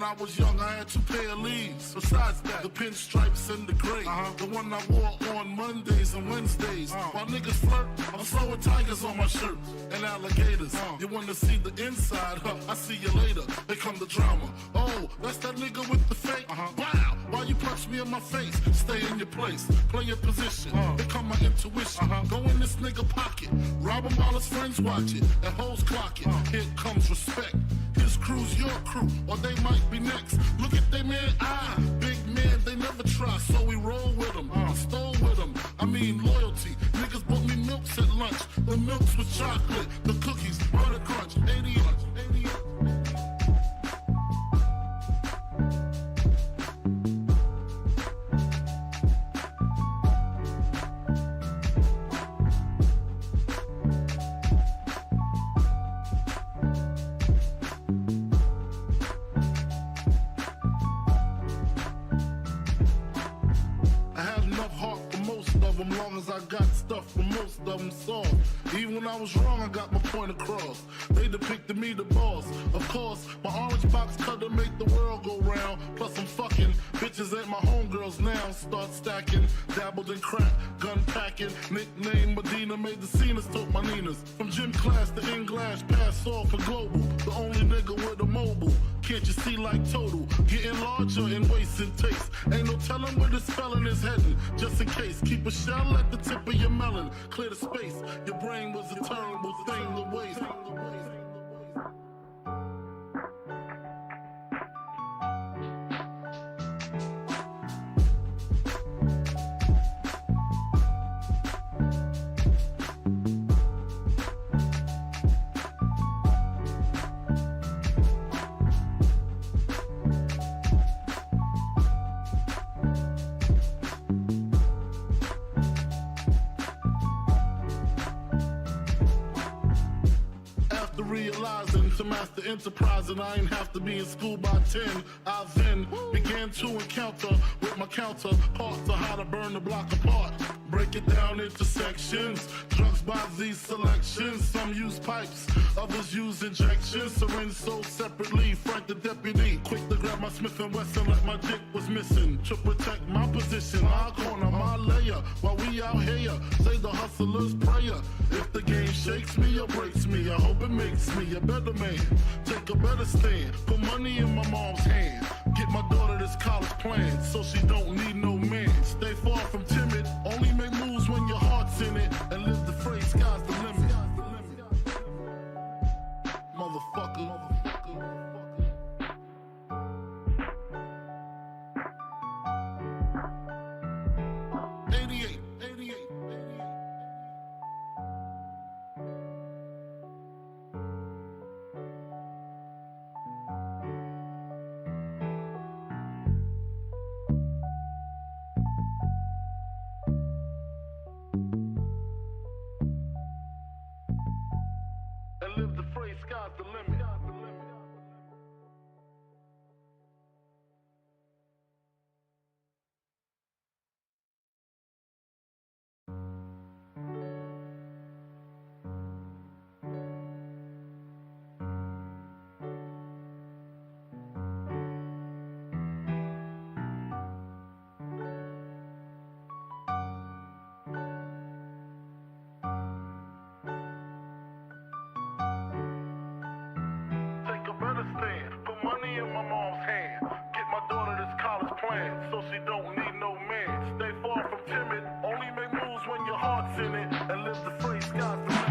when I was young, I had 2 pair of leaves. Besides that, the pinstripes and the gray. The one I wore on Mondays and Wednesdays. While niggas flirt, I'm throwing tigers on my shirt and alligators. You wanna see the inside? I see you later. Here come the drama. Oh, that's that nigga with the fake. Wow, why you punch me in my face? Stay in your place, play your position. Here come my intuition. Go in this nigga pocket, rob him while his friends watch it, and hoes clock it. Here comes respect. His crew's your crew, or they might be next. Look at they man, big man, they never try, so we roll with them. I stole with them, I mean loyalty. Niggas bought me milks at lunch. The milks with chocolate, the cookies, butter crunch, 80 long as I got stuff for most of them soft. Even when I was wrong, I got my point across. They depicted me the boss. Of course, my orange box cutter make the world go round. Plus I'm fucking bitches ain't my homegirls now. Start stacking, dabbled in crack, gun packing. Nickname Medina, made the scenes, took my Ninas. From gym class to in-glass, pass off for global. The only nigga with a mobile. Can't you see like total? Getting larger in waist and taste. Ain't no telling where this felon is heading. Just in case, keep a shell at the tip of your melon. Clear the space. Your brain was a terrible thing to waste. Realizing to master enterprise and I ain't have to be in school by 10. I then began to encounter with my counterparts on how to burn the block apart. Break it down into sections. Drugs by these selections. Some use pipes, others use injections. Syringe sold separately. Frank the deputy, quick to grab my Smith & Wesson like my dick was missing. To protect my position, my corner, my layer. While we out here, say the hustler's prayer. If the game shakes me or breaks me, I hope it makes me a better man. Take a better stand, put money in my mom's hand. Get my daughter this college plan, so she don't need no man. Stay far from timid, only make moves when your heart's in it. And live the phrase, sky's the limit. Motherfucker. 88. And live the phrase, sky's the limit. Put money in my mom's hand. Get my daughter this college plan, so she don't need no man. Stay far from timid, only make moves when your heart's in it. And live the phrase, sky's the limit.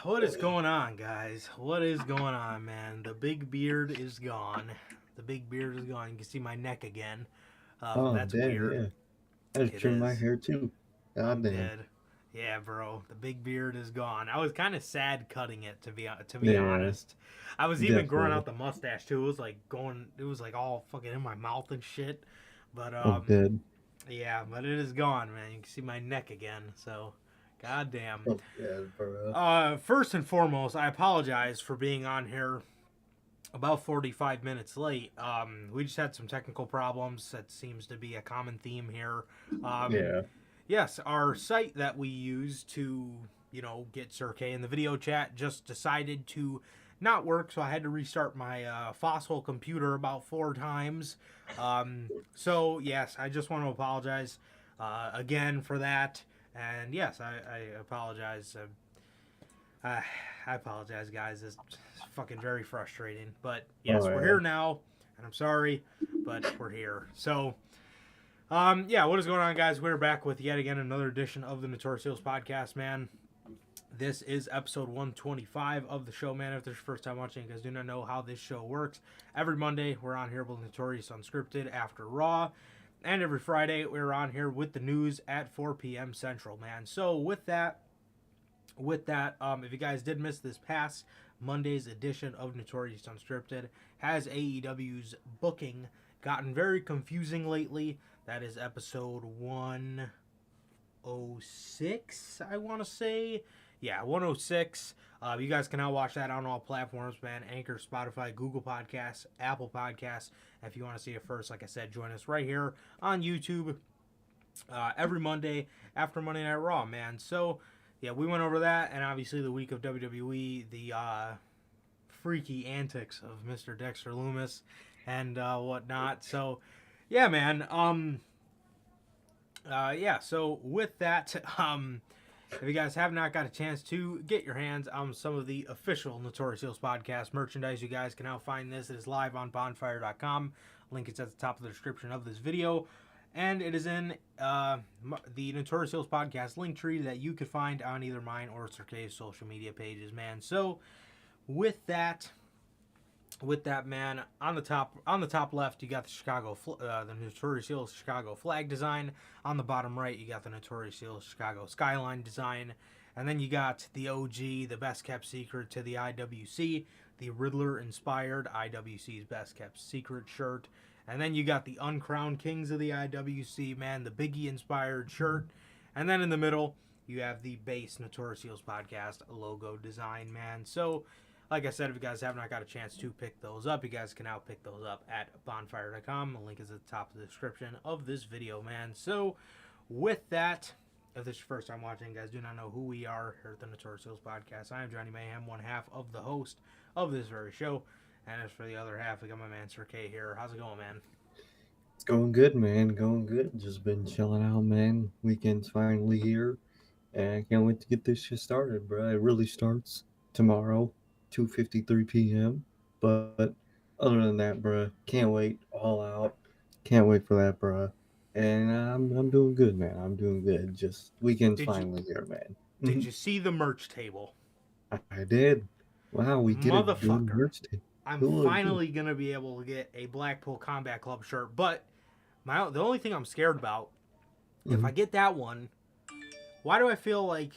What is going on, guys? What is going on, man? The big beard is gone. The big beard is gone. You can see my neck again. That's dead, weird. Yeah. I just trimmed my hair too. God damn. Dead. Yeah, bro. The big beard is gone. I was kind of sad cutting it, to be honest. I was even growing out the mustache too. It was like all fucking in my mouth and shit. But dead. yeah, but it is gone, man. You can see my neck again. So. God damn. Oh, yeah, bro. First and foremost, I apologize for being on here about 45 minutes late. We just had some technical problems. That seems to be a common theme here. Yeah. Yes, our site that we use to, get Sir K in the video chat just decided to not work, so I had to restart my fossil computer about 4 times. So, yes, I just want to apologize again for that. And, yes, I apologize. I apologize, guys. It's fucking very frustrating. But, yes, Oh, we're yeah. here now, and I'm sorry, but we're here. So, yeah, what is going on, guys? We're back with yet again another edition of the Notorious podcast, man. This is episode 125 of the show, man. If this is your first time watching, you guys do not know how this show works. Every Monday, we're on here with Notorious Unscripted after Raw. And every Friday, we're on here with the news at 4 p.m. Central, man. So with that, if you guys did miss this past Monday's edition of Notorious Unscripted, has AEW's booking gotten very confusing lately? That is episode 106, I want to say. Yeah, 106. You guys can now watch that on all platforms, man. Anchor, Spotify, Google Podcasts, Apple Podcasts. If you want to see it first, like I said, join us right here on YouTube every Monday after Monday Night Raw, man. So, yeah, we went over that, and obviously the week of WWE, the freaky antics of Mr. Dexter Lumis and whatnot. So, yeah, man. Yeah, so with that, if you guys have not got a chance to get your hands on some of the official Notorious Heels podcast merchandise, you guys can now find this. It is live on bonfire.com. Link is at the top of the description of this video. And it is in the Notorious Heels podcast link tree that you could find on either mine or Sir K's social media pages, man. So with that, man, on the top left, you got the Notorious Heels Chicago flag design. On the bottom right, you got the Notorious Heels Chicago skyline design, and then you got the OG, the best kept secret to the IWC, the Riddler inspired IWC's best kept secret shirt, and then you got the Uncrowned Kings of the IWC, man, the Biggie inspired shirt, and then in the middle, you have the base Notorious Heels podcast logo design, man. So, like I said, if you guys have not got a chance to pick those up, you guys can now pick those up at bonfire.com. The link is at the top of the description of this video, man. So, with that, if this is your first time watching, you guys do not know who we are here at the Notorious Heels podcast. I am Johnny Mayhem, one half of the host of this very show. And as for the other half, we got my man Sir K here. How's it going, man? It's going good, man. Going good. Just been chilling out, man. Weekend's finally here. And I can't wait to get this shit started, bro. It really starts tomorrow, 2:53 p.m. But other than that, bro, can't wait. All out. Can't wait for that, bro. And I'm doing good, man. I'm doing good. Just weekend's finally here, man. Did you see the merch table? I did. Wow, we get a good merch table. I'm finally going to be able to get a Blackpool Combat Club shirt, but the only thing I'm scared about, if I get that one, why do I feel like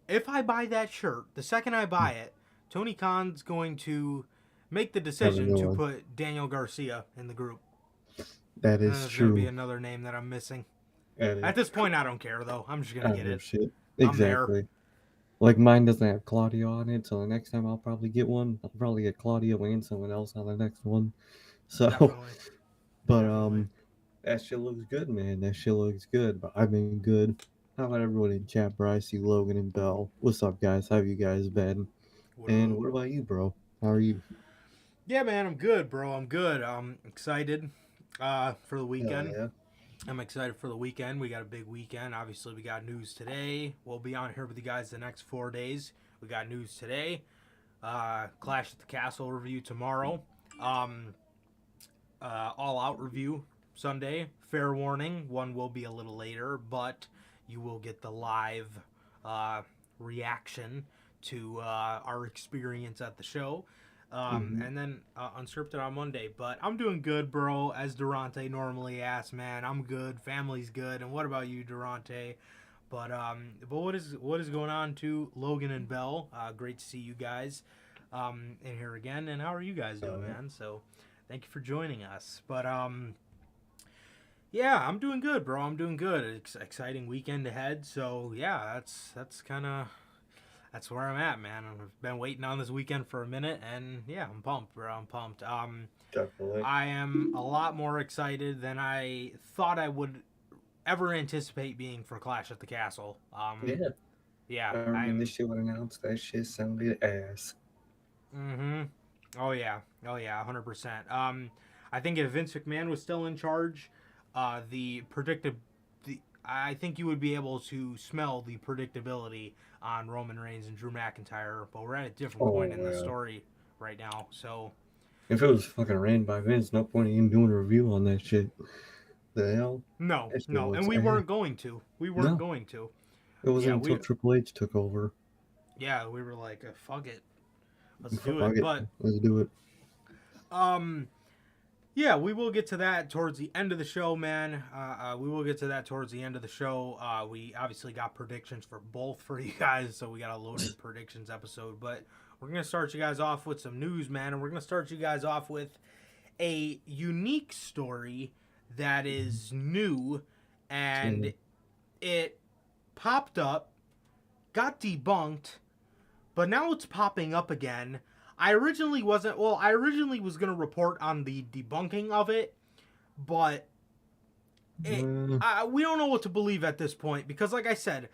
if I buy that shirt, the second I buy it, Tony Khan's going to make the decision to put Daniel Garcia in the group? That is true. Going to be another name that I'm missing. At this point, I don't care, though. I'm just going to get it. Shit. Exactly. Like, mine doesn't have Claudio on it, so the next time I'll probably get one. I'll probably get Claudio and someone else on the next one. So, Definitely. But, that shit looks good, man. That shit looks good. But I've been good. How about everyone in chat, bro? I see Logan and Bell. What's up, guys? How have you guys been? What about you, bro? How are you? Yeah, man, I'm good, bro. I'm good. I'm excited for the weekend. Yeah. I'm excited for the weekend. We got a big weekend. Obviously, we got news today. We'll be on here with you guys the next 4 days. We got news today. Clash at the Castle review tomorrow. All Out review Sunday. Fair warning, one will be a little later, but you will get the live reaction to our experience at the show. And then Unscripted on Monday. But I'm doing good, bro, as Durante normally asks, man. I'm good. Family's good. And what about you, Durante? But what is going on to Logan and Bell? Great to see you guys in here again. And how are you guys doing, man? So thank you for joining us. But yeah, I'm doing good, bro. I'm doing good. It's exciting weekend ahead. So yeah, that's kind of. That's where I'm at, man. I've been waiting on this weekend for a minute, and yeah, I'm pumped, bro. I'm pumped. Definitely. I am a lot more excited than I thought I would ever anticipate being for Clash at the Castle. Yeah. Yeah, I remember I'm. this shit when announced. That shit sounded ass. Mm-hmm. Oh yeah, 100%. I think if Vince McMahon was still in charge, the predictive, the I think you would be able to smell the predictability on Roman Reigns and Drew McIntyre. But we're at a different point in Oh the yeah. story right now, so If it was fucking ran by Vince, no point in even doing a review on that shit. The hell? no, That shit no, and looks we ass. weren't going to. We weren't No, going to. it wasn't Yeah, until we Triple H took over. yeah we were like, fuck it, let's do Fuck it. it. But Let's do it. um. Yeah, we will get to that towards the end of the show, man. We will get to that towards the end of the show. We obviously got predictions for both for you guys, so we got a loaded predictions episode. But we're going to start you guys off with some news, man. And we're going to start you guys off with a unique story that is new. And it popped up, got debunked, but now it's popping up again. I originally was going to report on the debunking of it, but we don't know what to believe at this point because, like I said,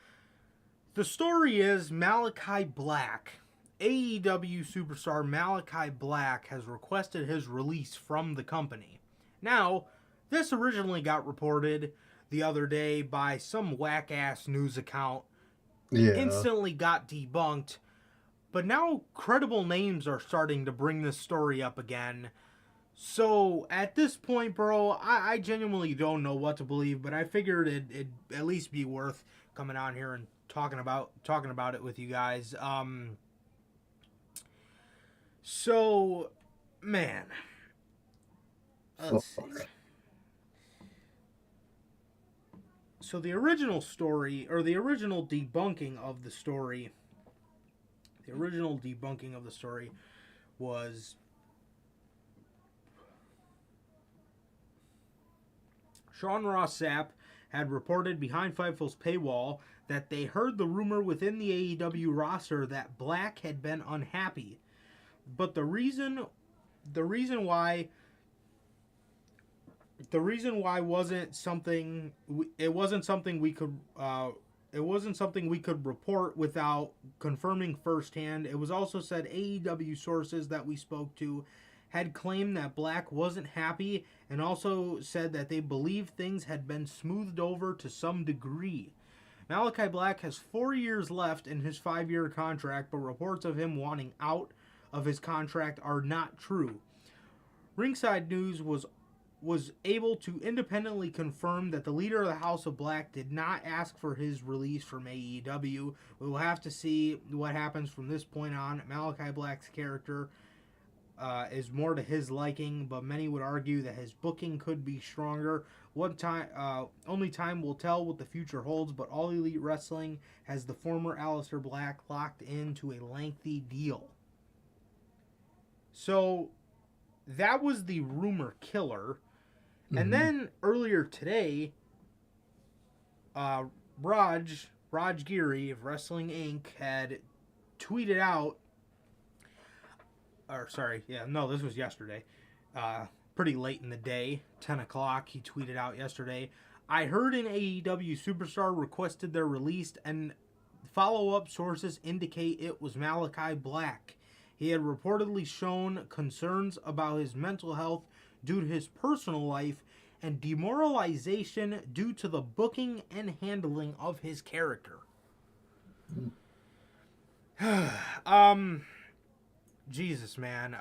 the story is Malachi Black, AEW superstar Malachi Black, has requested his release from the company. Now, this originally got reported the other day by some whack-ass news account, instantly got debunked. But now credible names are starting to bring this story up again. So at this point, bro, I genuinely don't know what to believe, but I figured it'd at least be worth coming on here and talking about it with you guys. So, man, let's see. So the original story, or the original debunking of the story. The original debunking of the story was Sean Ross Sapp had reported behind Fightful's paywall that they heard the rumor within the AEW roster that Black had been unhappy. But the reason why wasn't something we could it wasn't something we could report without confirming firsthand. It was also said AEW sources that we spoke to had claimed that Black wasn't happy and also said that they believed things had been smoothed over to some degree. Malachi Black has 4 years left in his 5-year contract, but reports of him wanting out of his contract are not true. Ringside News was able to independently confirm that the leader of the House of Black did not ask for his release from AEW. We will have to see what happens from this point on. Malachi Black's character is more to his liking, but many would argue that his booking could be stronger. Only time will tell what the future holds, but All Elite Wrestling has the former Aleister Black locked into a lengthy deal. So that was the rumor killer. And then earlier today, Raj Giri of Wrestling Inc. had tweeted out, this was yesterday, pretty late in the day, 10 o'clock, he tweeted out yesterday, I heard an AEW superstar requested their release and follow-up sources indicate it was Malachi Black. He had reportedly shown concerns about his mental health due to his personal life and demoralization due to the booking and handling of his character. Jesus, man.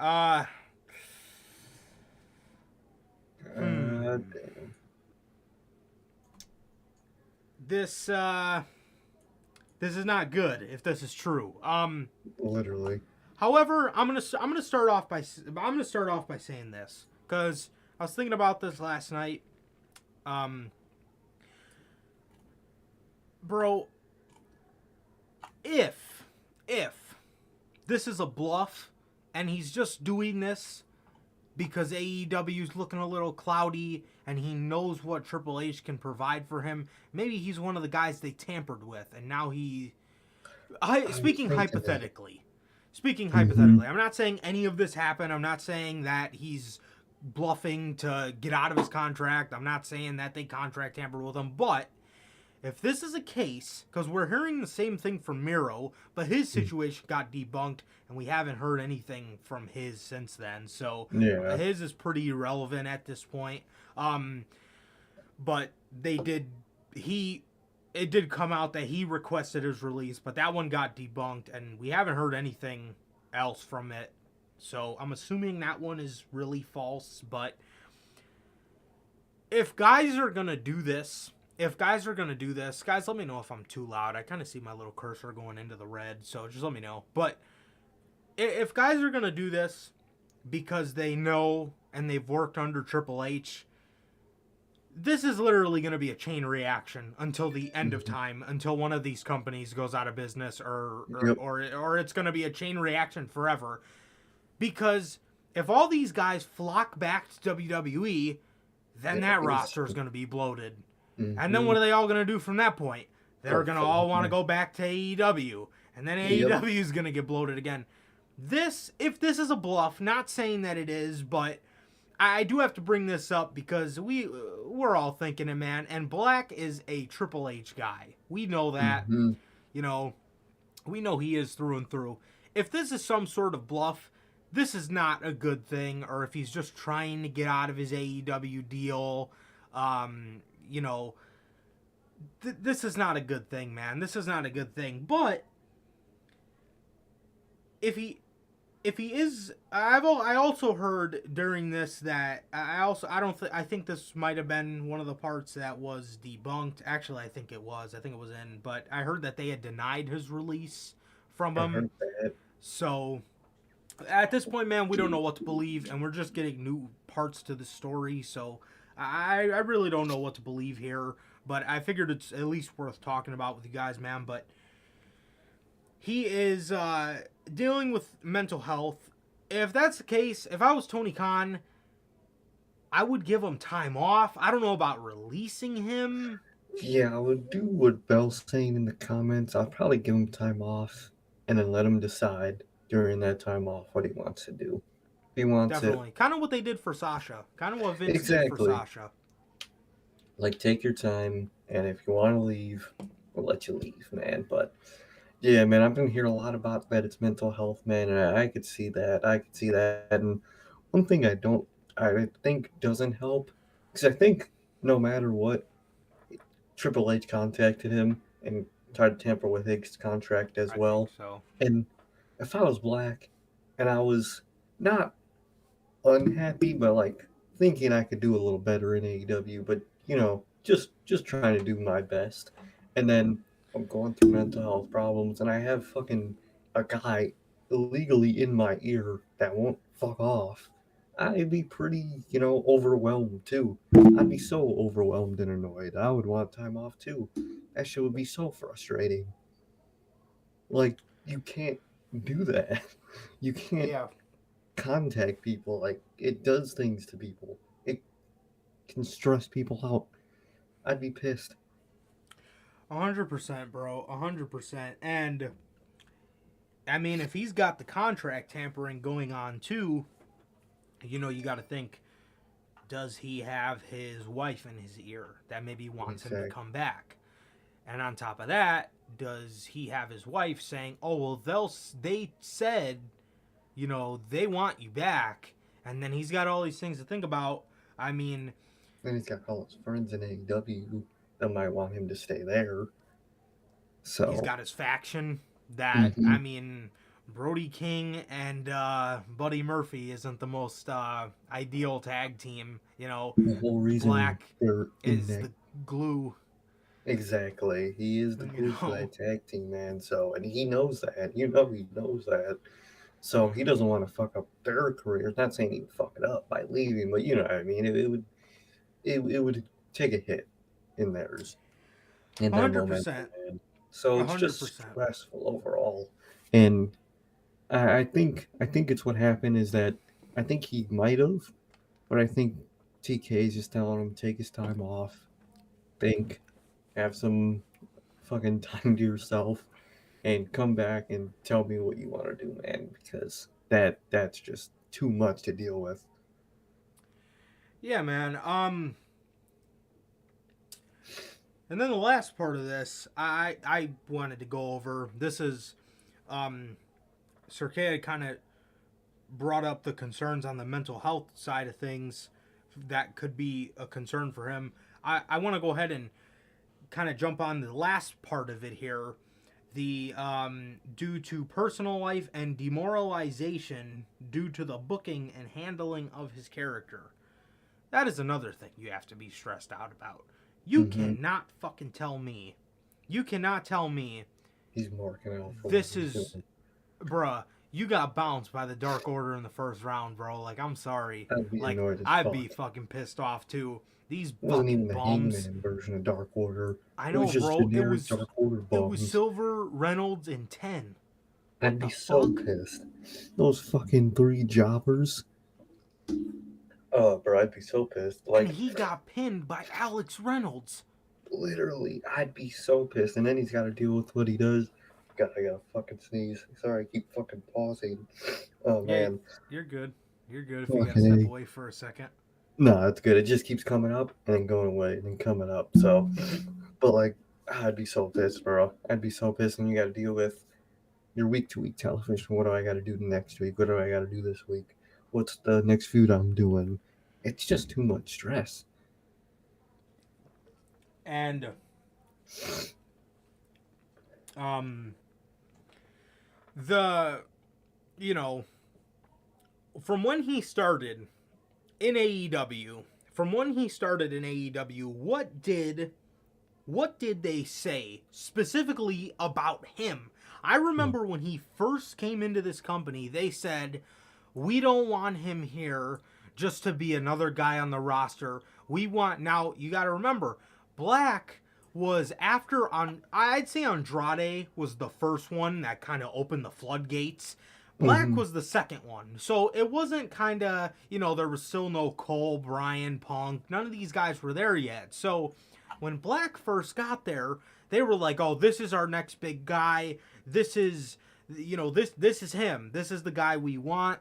Damn. This is not good if this is true. Literally. However, I'm gonna start off by saying this because I was thinking about this last night. Bro, if this is a bluff and he's just doing this because AEW's looking a little cloudy and he knows what Triple H can provide for him, maybe he's one of the guys they tampered with and now he Speaking think to that. hypothetically, Mm-hmm. I'm not saying any of this happened. I'm not saying that he's bluffing to get out of his contract. I'm not saying that they contract tampered with him. But if this is a case, because we're hearing the same thing from Miro, but his situation got debunked, and we haven't heard anything from his since then. So Yeah. his is pretty irrelevant at this point. But they did he it did come out that he requested his release, but that one got debunked, and we haven't heard anything else from it. So I'm assuming that one is really false. But if guys are gonna do this, guys, let me know if I'm too loud. I kind of see my little cursor going into the red, so just let me know. But if guys are gonna do this because they know and they've worked under Triple H, this is literally going to be a chain reaction until the end of time, until one of these companies goes out of business, Yep. or it's going to be a chain reaction forever. Because if all these guys flock back to WWE, then that roster is going to be bloated. Mm-hmm. And then what are they all going to do from that point? They're going to all want to go back to AEW, and then AEW is going to get bloated again. If this is a bluff, not saying that it is, but I do have to bring this up because we're all thinking it, man. And Black is a Triple H guy. We know that. Mm-hmm. You know, we know he is through and through. If this is some sort of bluff, this is not a good thing. Or if he's just trying to get out of his AEW deal, you know, this is not a good thing, man. This is not a good thing. But if he is, I also heard during this that I think this might have been one of the parts that was debunked. Actually, I think it was in, but I heard that they had denied his release from I him. heard that. So at this point, man, we don't know what to believe, and we're just getting new parts to the story. So I really don't know what to believe here, but I figured it's at least worth talking about with you guys, man. But he is dealing with mental health. If that's the case, if I was Tony Khan, I would give him time off. I don't know about releasing him. Yeah, I would do what Bell's saying in the comments. I'll probably give him time off and then let him decide during that time off what he wants to do. If he wants Definitely. Kind of what they did for Sasha. Kind of what Vince did for Exactly. Sasha. Like, take your time, and if you want to leave, we'll let you leave, man. But yeah, man, I've been hearing a lot about that. It's mental health, man, and I could see that. I could see that. And one thing I think doesn't help, because I think no matter what, Triple H contacted him and tried to tamper with Hicks' contract as I think well. so. And if I was Black and I was not unhappy, but like thinking I could do a little better in AEW, but just trying to do my best. And then I'm going through mental health problems, and I have fucking a guy illegally in my ear that won't fuck off. I'd be pretty, overwhelmed too. I'd be so overwhelmed and annoyed. I would want time off too. That shit would be so frustrating. Like, you can't do that. You can't Yeah. contact people. Like, it does things to people. It can stress people out. I'd be pissed. 100%, bro. 100%. And, I mean, if he's got the contract tampering going on too, you got to think, does he have his wife in his ear that maybe wants him to come back? And on top of that, does he have his wife saying, "Oh, well, they said, they want you back," and then he's got all these things to think about. I mean, and he's got all his friends in AEW that might want him to stay there. So he's got his faction that I mean, Brody King and Buddy Murphy isn't the most ideal tag team. The whole reason Black they're is the glue. Exactly. He is the glue for that tag team, man. So, and he knows that. He knows that. So he doesn't want to fuck up their careers. Not saying he'd fuck it up by leaving, but you know what I mean. It would take a hit in theirs. In their 100%. momentum. So it's 100%. just stressful overall. And I think it's what happened is that I think he might have, but I think TK is just telling him to take his time off, think, have some fucking time to yourself, and come back and tell me what you want to do, man, because that's just too much to deal with. Yeah, man. And then the last part of this, I wanted to go over. This is, Cirque kind of brought up the concerns on the mental health side of things that could be a concern for him. I want to go ahead and kind of jump on the last part of it here. The due to personal life and demoralization due to the booking and handling of his character. That is another thing you have to be stressed out about. You cannot fucking tell me. You cannot tell me. He's marking out. This is, bruh. You got bounced by the Dark Order in the first round, bro. Like, I'm sorry. I'd be fucking pissed off too. These fucking bums. Hangman version of Dark Order. I know, bro. It was Dark Order bums. It was Silver, Reynolds, and 10. I'd be so pissed. Those fucking 3 jobbers. Oh, bro, I'd be so pissed. And he got pinned by Alex Reynolds. Literally, I'd be so pissed. And then he's got to deal with what he does. God, I gotta fucking sneeze. Sorry, I keep fucking pausing. Oh, man. You're good. You're good if you gotta step away for a second. No, it's good. It just keeps coming up and then going away and then coming up. So, but like, I'd be so pissed, bro. I'd be so pissed, and you gotta deal with your week-to-week television. What do I gotta do next week? What do I gotta do this week? What's the next feud I'm doing? It's just too much stress. And from when he started in AEW, what did they say specifically about him? I remember when he first came into this company, they said, we don't want him here just to be another guy on the roster. We want, now you got to remember, Black was I'd say Andrade was the first one that kind of opened the floodgates. Black was the second one. So it wasn't kind of, there was still no Cole, Bryan, Punk. None of these guys were there yet. So when Black first got there, they were like, oh, this is our next big guy. This is, this is him. This is the guy we want.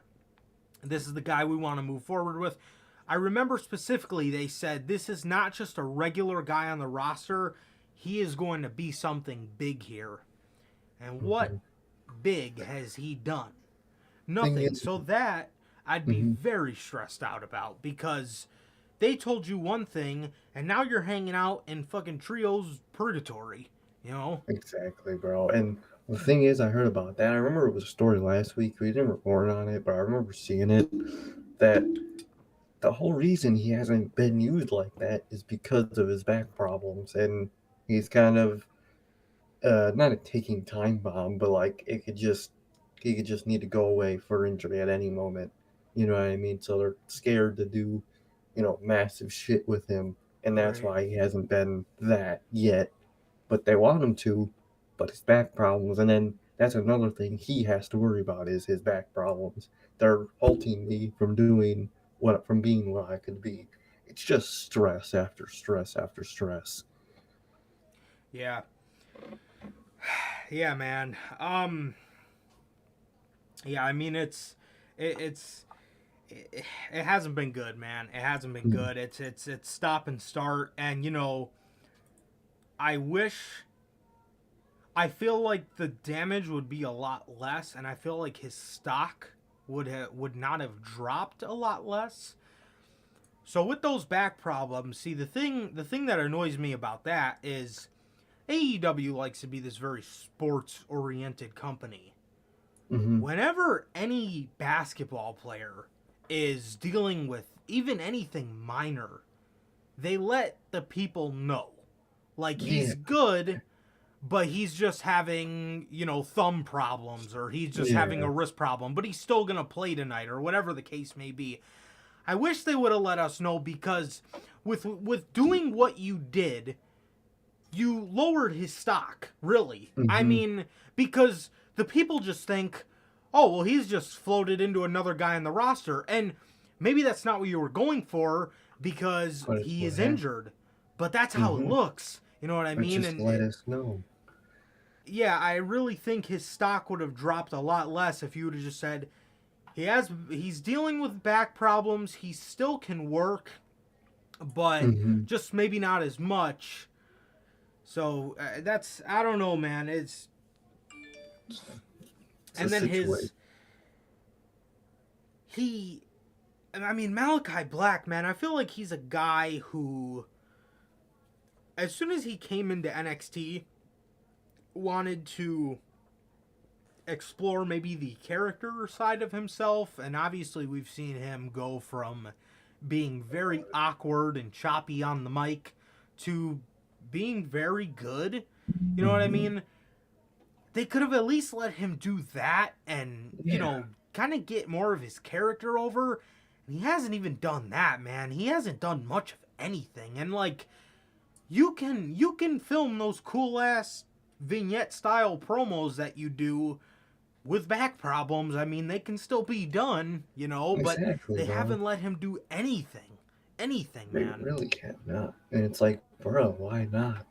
This is the guy we want to move forward with. I remember specifically they said this is not just a regular guy on the roster. He is going to be something big here. And what big has he done? Nothing. So that I'd be very stressed out about, because they told you one thing and now you're hanging out in fucking Trio's purgatory, Exactly, bro. And the thing is, I heard about that. I remember it was a story last week. We didn't report on it, but I remember seeing it, that the whole reason he hasn't been used like that is because of his back problems, and he's kind of not a ticking time bomb, but like he could just need to go away for injury at any moment. You know what I mean? So they're scared to do, massive shit with him, and that's why he hasn't been that yet. But they want him to, but his back problems, and then that's another thing he has to worry about is his back problems. They're halting me from being what I could be. It's just stress after stress after stress. Yeah. Yeah, man. Yeah, I mean it hasn't been good, man. It hasn't been good. It's stop and start, and I feel like the damage would be a lot less, and I feel like his stock would not have dropped a lot less. So with those back problems, see, the thing that annoys me about that is AEW likes to be this very sports oriented company. Whenever any basketball player is dealing with even anything minor, they let the people know, like, he's good, but he's just having, thumb problems, or he's just having a wrist problem, but he's still going to play tonight, or whatever the case may be. I wish they would have let us know, because with doing what you did, you lowered his stock, really. I mean, because the people just think, oh, well, he's just floated into another guy on the roster, and maybe that's not what you were going for, because he is injured, but that's how it looks. You know what I mean? Just let us know. yeah, I really think his stock would have dropped a lot less if you would have just said he's dealing with back problems. He still can work, but Mm-hmm. just maybe not as much. So that's I don't know, man. It's a And then situation. he I mean Malachi Black, man. I feel like he's a guy who, as soon as he came into NXT, wanted to explore maybe the character side of himself, and obviously we've seen him go from being very awkward and choppy on the mic to being very good. You know what I Mm-hmm. mean? They could have at least let him do that and, Yeah, kind of get more of his character over. And he hasn't even done that, man. He hasn't done much of anything. And like you can film those cool ass vignette style promos that you do with back problems. I mean, they can still be done, but exactly, they bro. haven't let him do anything. Anything, They man. really can't not. And it's like, bro, why not?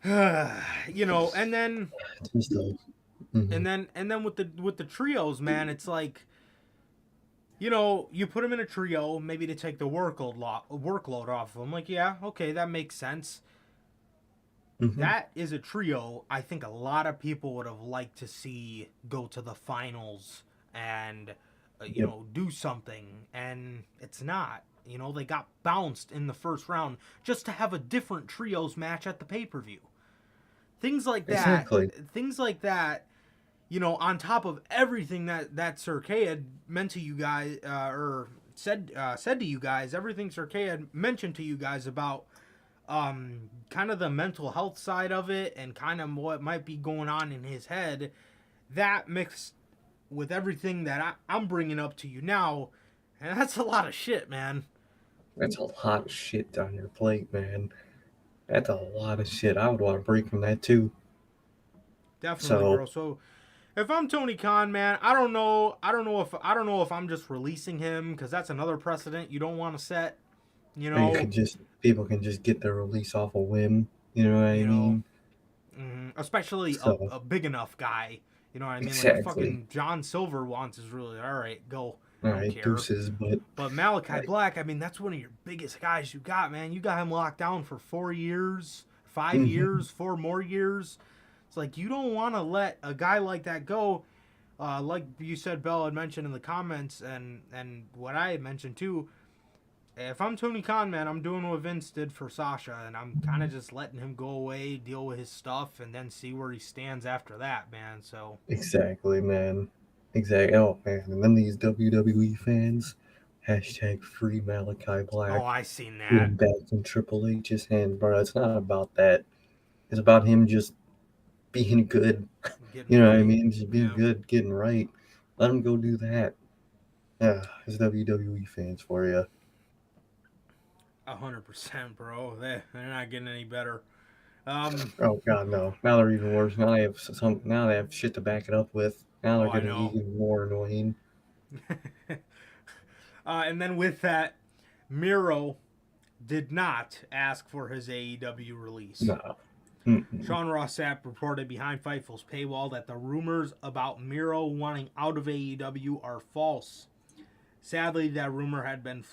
And then It's just like, mm-hmm. and then with the trios, man, it's like, you put them in a trio maybe to take the workload off of them. Like, yeah, okay, that makes sense. Mm-hmm. That is a trio I think a lot of people would have liked to see go to the finals and Yep. do something, and it's not. They got bounced in the first round just to have a different trios match at the pay-per-view. Things like that. Exactly. Things like that, on top of everything that Sir Kay had meant to you guys, or said to you guys, everything Sir Kay had mentioned to you guys about kind of the mental health side of it and kind of what might be going on in his head, that mixed with everything that I'm bringing up to you now, and that's a lot of shit, man. That's a lot of shit on your plate, man. That's a lot of shit. I would want to break from that too. Definitely, So bro. So if I'm Tony Khan, man, I don't know if I'm just releasing him because that's another precedent you don't want to set. You you know, could just people can just get their release off a whim. You know what I you know, mean? especially a, So a big enough guy. You know what I mean? Like if exactly. fucking John Silver wants is really all right, go. All I don't right, care. deuces, but But Malachi like, Black, I mean, that's one of your biggest guys you got, man. You got him locked down for 4 years, 5 years, 4 more years. It's like you don't want to let a guy like that go. Like you said, Bell had mentioned in the comments, and what I had mentioned too. If I'm Tony Khan, man, I'm doing what Vince did for Sasha, and I'm kind of just letting him go away, deal with his stuff, and then see where he stands after that, man. So, exactly, man. Exactly. Oh man, and then these WWE fans, hashtag free Malachi oh, Black, I seen put that. him back in Triple H's hand, bro. It's not about that. It's about him just being good. Getting You know what I right. mean? Just being Yeah. good, getting right. Let him go do that. Yeah, it's WWE fans for you. 100%, bro. They're not getting any better. Um, Oh God, no! Now they're even worse. Now they have some. Now they have shit to back it up with. Now oh, they're I getting know. even more annoying. And then with that, Miro did not ask for his AEW release. No. Mm-mm. Sean Ross Sapp reported behind Fightful's paywall that the rumors about Miro wanting out of AEW are false. Sadly, that rumor had been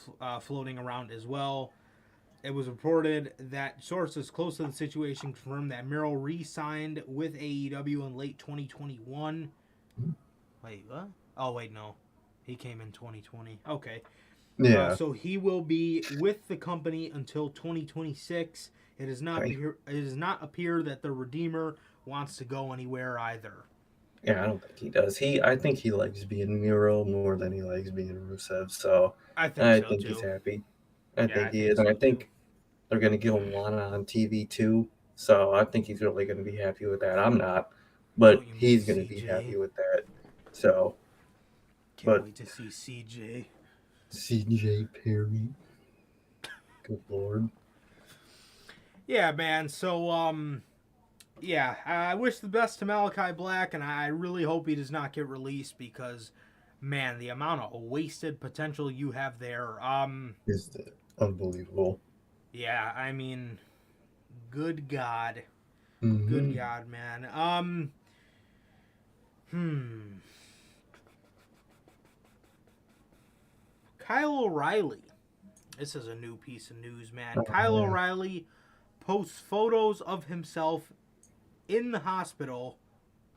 floating around as well. It was reported that sources close to the situation confirmed that Miro re-signed with AEW in late 2021. Wait, what? Oh, wait, no. He came in 2020. Okay. Yeah. So he will be with the company until 2026. It does not Okay. appear, it does not appear that the Redeemer wants to go anywhere either. Yeah, I don't think he does. I think he likes being Miro more than he likes being Rusev. So I think I so think he's too. happy. I Yeah, think I he think is, and so I too. think they're gonna give him Lana on TV too. So I think he's really gonna be happy with that. I'm not, but Don't you miss he's gonna be happy CJ? with that. So, Can't but wait to see CJ. CJ Perry, good lord. Yeah, man. So yeah, I wish the best to Malachi Black, and I really hope he does not get released because, man, the amount of wasted potential you have there. Is unbelievable. Yeah, I mean, good God. Good Mm-hmm. God, man. Kyle O'Reilly. This is a new piece of news, man. Oh, Kyle yeah. O'Reilly posts photos of himself in the hospital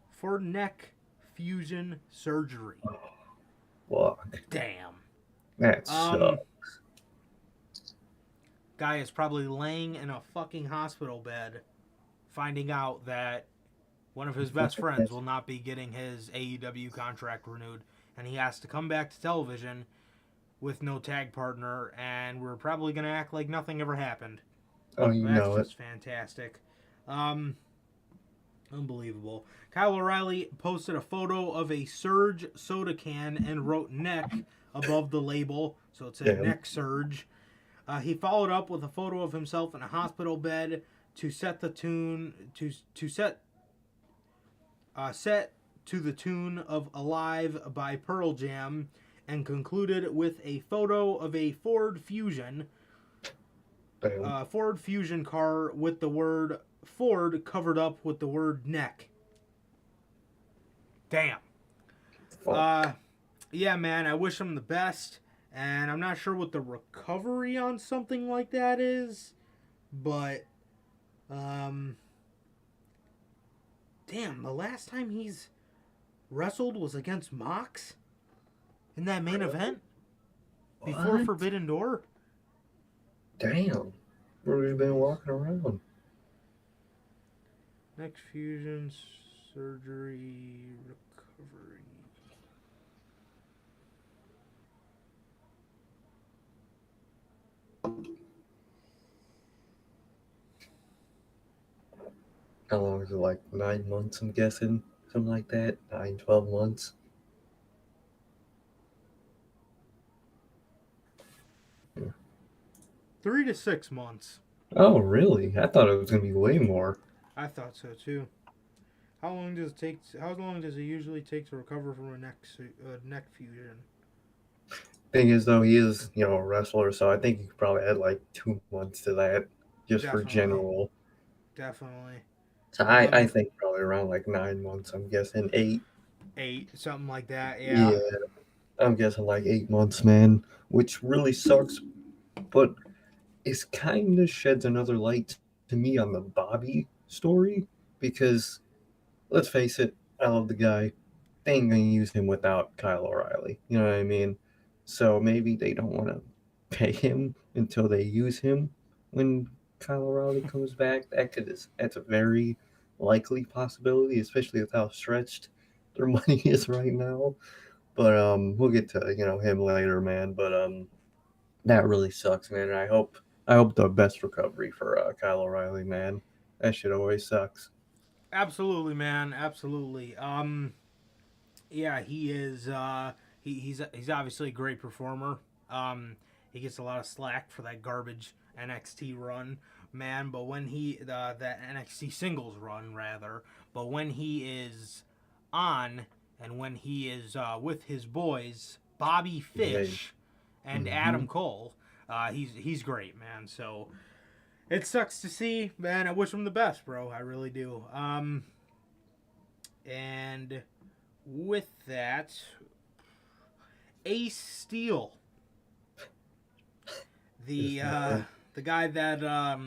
for neck fusion surgery. Fuck. Damn. That Um, sucks. Guy is probably laying in a fucking hospital bed, finding out that one of his best friends will not be getting his AEW contract renewed, and he has to come back to television with no tag partner, and we're probably gonna act like nothing ever happened. Oh, you That's know it. just fantastic. Unbelievable. Kyle O'Reilly posted a photo of a Surge soda can and wrote neck above the label, so it said Damn. neck Surge. He followed up with a photo of himself in a hospital bed to set the tune set to the tune of Alive by Pearl Jam, and concluded with a photo of a Ford Fusion car with the word Ford covered up with the word neck. Damn. Fuck. Yeah, man, I wish him the best, and I'm not sure what the recovery on something like that is, but damn, the last time he's wrestled was against Mox in that main event before What? Forbidden Door. Damn. Where have you been walking around? Neck fusion surgery recovery. How long is it? Like 9 months, I'm guessing? Something like that? 9, 12 months? 3 to 6 months. Oh, really? I thought it was going to be way more. I thought so too. How long does it take? How long does it usually take to recover from a neck fusion? Thing is, though, he is, a wrestler, so I think he could probably add like 2 months to that just for Definitely, general. definitely. So I think probably around like 9 months, I'm guessing. 8. 8, something like that. Yeah. Yeah, I'm guessing like 8 months, man, which really sucks, but it kind of sheds another light to me on the Bobby story because let's face it, I love the guy. They ain't gonna use him without Kyle O'Reilly. You know what I mean? So maybe they don't want to pay him until they use him when Kyle O'Reilly comes back. That's a very likely possibility, especially with how stretched their money is right now. But we'll get to him later, man. But that really sucks, man. And I hope the best recovery for Kyle O'Reilly, man. That shit always sucks. Absolutely, man. Absolutely. Yeah, he is. He's obviously a great performer. He gets a lot of slack for that garbage NXT run, man. But when that NXT singles run rather, but when he is on and when he is with his boys Bobby Fish and Mm-hmm. Adam Cole, he's great, man. So it sucks to see, man. I wish him the best, bro. I really do. And with that, Ace Steel, the guy that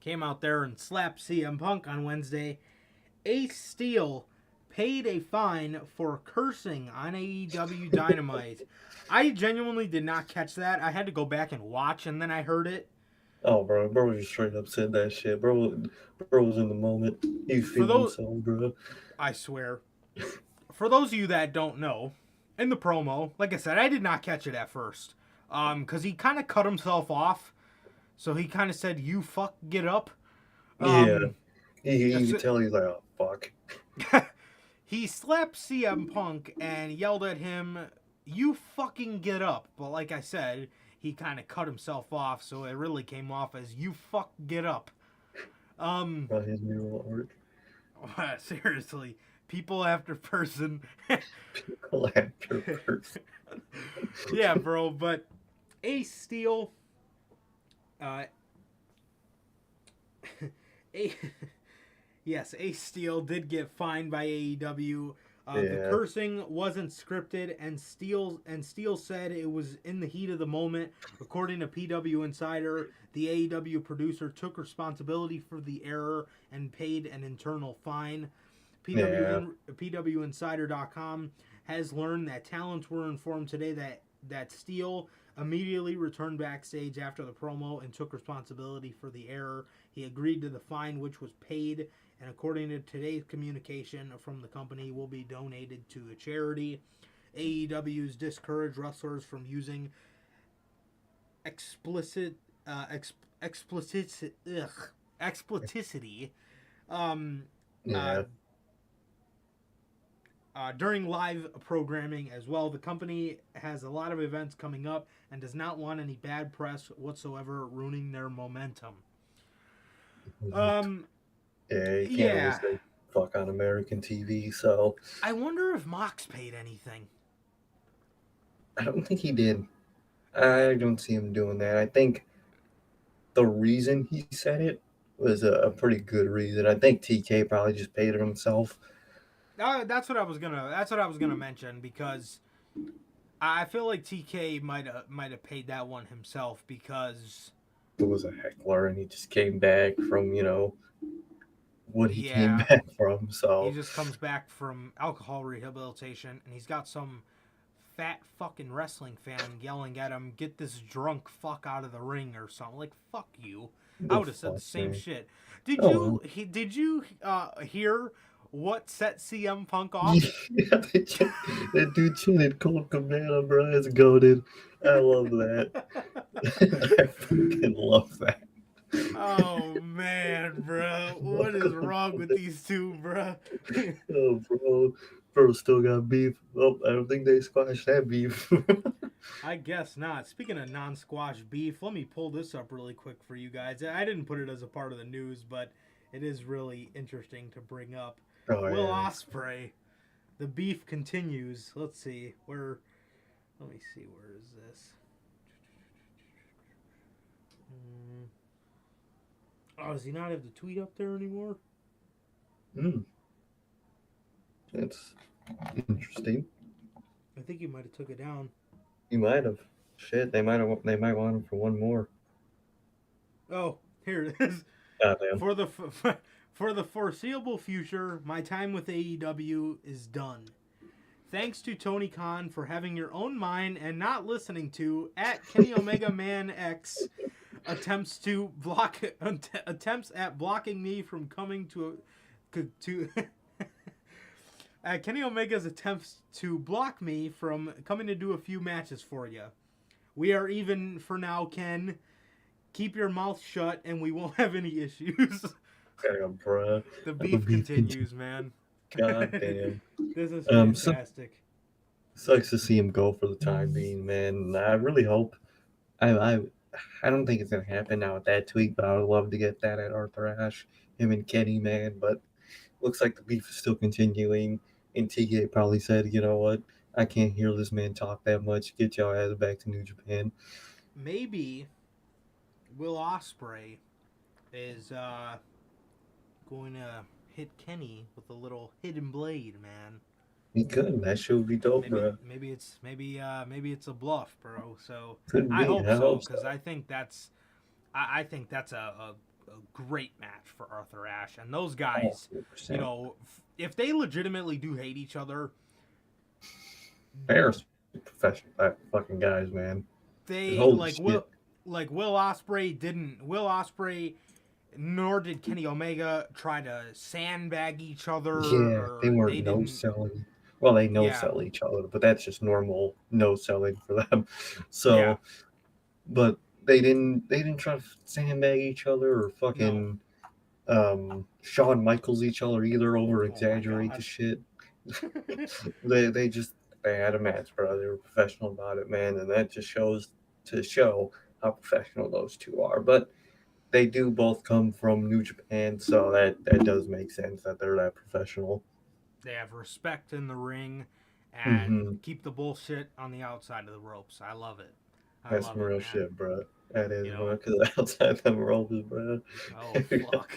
came out there and slapped CM Punk on Wednesday, Ace Steel paid a fine for cursing on AEW Dynamite. I genuinely did not catch that. I had to go back and watch, and then I heard it. Oh, bro just straight up said that shit. Bro was in the moment. He For feeling those, himself, bro. I swear, for those of you that don't know, in the promo, like I said, I did not catch it at first, because he kind of cut himself off. So he kind of said, "You fuck, get up." Yeah, Um, you could tell he's like, oh fuck. he slapped CM Punk and yelled at him, "You fucking get up!" But like I said, he kind of cut himself off, so it really came off as "You fuck, get up." His mural art. Seriously, people after person. People after person. Yeah, bro. But Ace Steel, Yes, Ace Steel did get fined by AEW. The Yeah. cursing wasn't scripted, and Steel said it was in the heat of the moment. According to PW Insider, the AEW producer took responsibility for the error and paid an internal fine. Yeah. PWInsider.com has learned that talents were informed today that Steele immediately returned backstage after the promo and took responsibility for the error. He agreed to the fine, which was paid, and according to today's communication from the company, will be donated to a charity. AEW's discouraged wrestlers from using explicit explicitity um, uh, Yeah. during live programming as well. The company has a lot of events coming up and does not want any bad press whatsoever ruining their momentum. Yeah, you can't really Yeah. say fuck on American TV, so I wonder if Mox paid anything. I don't think he did. I don't see him doing that. I think the reason he said it was a pretty good reason. I think TK probably just paid it himself. That's what I was gonna mention, because I feel like TK might have paid that one himself, because It was a heckler, and he just came back from what he came yeah, back from. he So just comes back from alcohol rehabilitation and he's got some fat fucking wrestling fan yelling at him, "Get this drunk fuck out of the ring" or something. Like, fuck you. I the would have said the fuck, same man. shit. Did Oh you well. hear what set CM Punk Yeah, off? that dude chanted Cold Cabana, bro. It's goaded. I love that. I fucking love that. Oh man, bro, what is wrong with these two, bro? Oh, bro, still got beef. Oh, I don't think they squashed that beef. I guess not. Speaking of non-squash beef, let me pull this up really quick for you guys. I didn't put it as a part of the news, but it is really interesting to bring up. Oh Will yeah, Ospreay, the beef continues. Let's see where. Let me see, where is this? Oh, does he not have the tweet up there anymore? that's interesting. I think he might have took it down. You might have. Shit, they might have. They might want him for one more. Oh, here it is. Goddamn. For the foreseeable future, my time with AEW is done. Thanks to Tony Khan for having your own mind and not listening to at Kenny Omega Man X attempts at blocking me from coming to Kenny Omega's attempts to block me from coming to do a few matches for you. We are even for now, Ken. Keep your mouth shut and we won't have any issues. Damn, bro. The beef continues, man. Goddamn. This is So fantastic. sucks to see him go for the time being, man. I really hope. I I don't think it's gonna happen now with that tweet, but I would love to get that at Arthur Ashe, him and Kenny, man. But looks like the beef is still continuing. And TK probably said, you know what? I can't hear this man talk that much. Get your ass back to New Japan. Maybe Will Ospreay is going to hit Kenny with a little hidden blade, man. He could. That shit would be dope, bro. Maybe it's a bluff, bro. So Could I be. hope I so, hope because so. I think that's a great match for Arthur Ashe and those guys. 100%. You know, if they legitimately do hate each other, They're professional fucking guys, man. they Holy shit. Will Ospreay nor did Kenny Omega try to sandbag each other, Yeah, they or weren't they no didn't. selling. Well, they no Yeah, sell each other, but that's just normal no selling for them. yeah, So, but they didn't try to sandbag each other or no. fucking Shawn Michaels each other either, over Oh my exaggerate the god. shit. They just they had a match, bro. They were professional about it, man, and that just shows to show how professional those two are. But they do both come from New Japan, so that does make sense that they're that professional. They have respect in the ring and Mm-hmm. keep the bullshit on the outside of the ropes. I love it. I That's some love it, real man. shit, bro. That You is, bro. know. Because outside them ropes, bro. Oh fuck.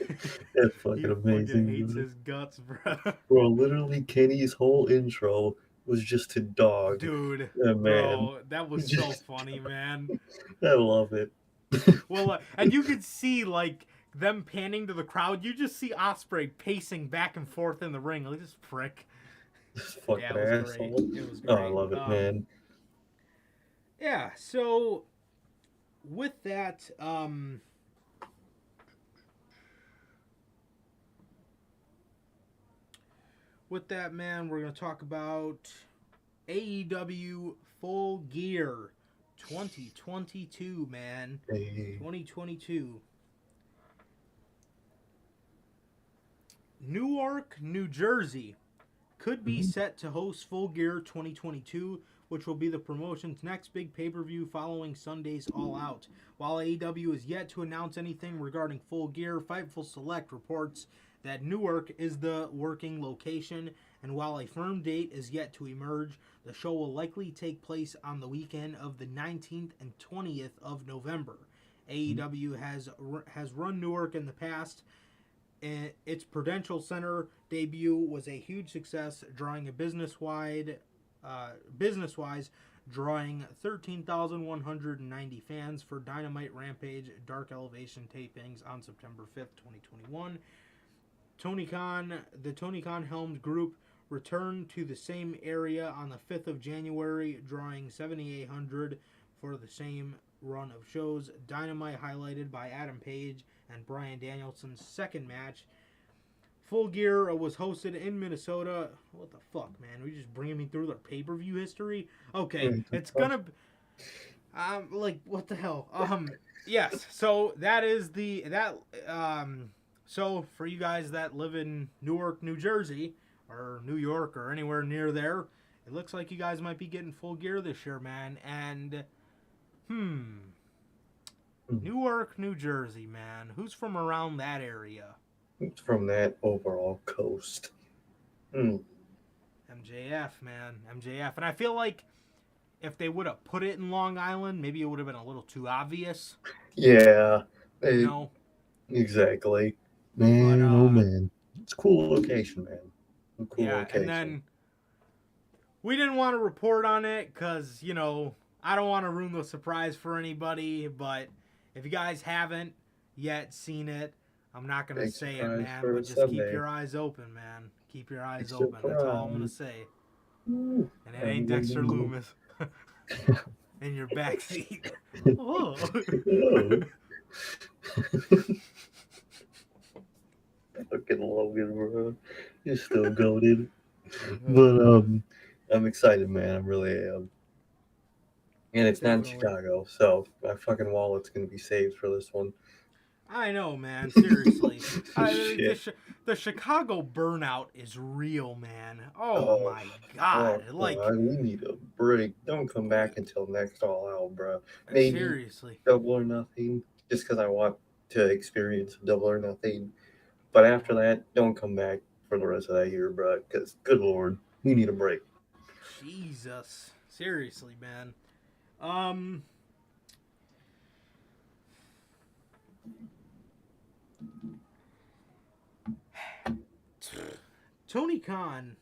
That's He fucking fucking amazing, hates bro. his guts, bro. Bro, literally, Kenny's whole intro was just to dog. Dude, Man, bro, that was so just, funny, man. I love it. Well, and you could see like them panning to the crowd. You just see Osprey pacing back and forth in the ring, like this prick. This Yeah, fucking it was great. asshole. It was Oh, I great. love it, man. Yeah. So with that, man, we're gonna talk about AEW Full Gear 2022, man. Hey. 2022. Newark, New Jersey could be set to host Full Gear 2022, which will be the promotion's next big pay-per-view following Sunday's All Out. While AEW is yet to announce anything regarding Full Gear, Fightful Select reports that Newark is the working location, and while a firm date is yet to emerge, the show will likely take place on the weekend of the 19th and 20th of November. AEW has run Newark in the past, and its Prudential Center debut was a huge success, drawing a business-wise, drawing 13,190 fans for Dynamite Rampage Dark Elevation tapings on September 5th, 2021. The Tony Khan helmed group returned to the same area on the 5th of January, drawing 7,800 for the same run of shows. Dynamite highlighted by Adam Page and Bryan Danielson's second match. Full Gear was hosted in Minnesota. What the fuck, man? We just bringing me through their pay-per-view history? Okay, it's gonna... like, what the hell? Yes, so that is so for you guys that live in Newark, New Jersey, or New York, or anywhere near there, it looks like you guys might be getting Full Gear this year, man. And, Newark, New Jersey, man. Who's from around that area? It's from that overall coast. MJF, man. MJF. And I feel like if they would have put it in Long Island, maybe it would have been a little too obvious. Yeah. You know? Exactly. Man, oh man. It's a cool location, man. And then we didn't want to report on it because, you know, I don't want to ruin the surprise for anybody, but if you guys haven't yet seen it, I'm not going to say it, man, but just keep your eyes open, man. Keep your eyes open. That's all I'm going to say. And it ain't Dexter Loomis in your backseat. Whoa. Fucking Logan, bro. You're still goated. But I'm excited, man. I really am. And it's not in Chicago, so my fucking wallet's gonna be saved for this one. I know, man. Seriously. The Chicago burnout is real, man. Oh my God. We need a break. Don't come back until next All Out, bro. Maybe seriously. Double or Nothing, just because I want to experience Double or Nothing. But after that, don't come back for the rest of that year, bro. Because, good Lord, we need a break. Jesus. Seriously, man. Tony Khan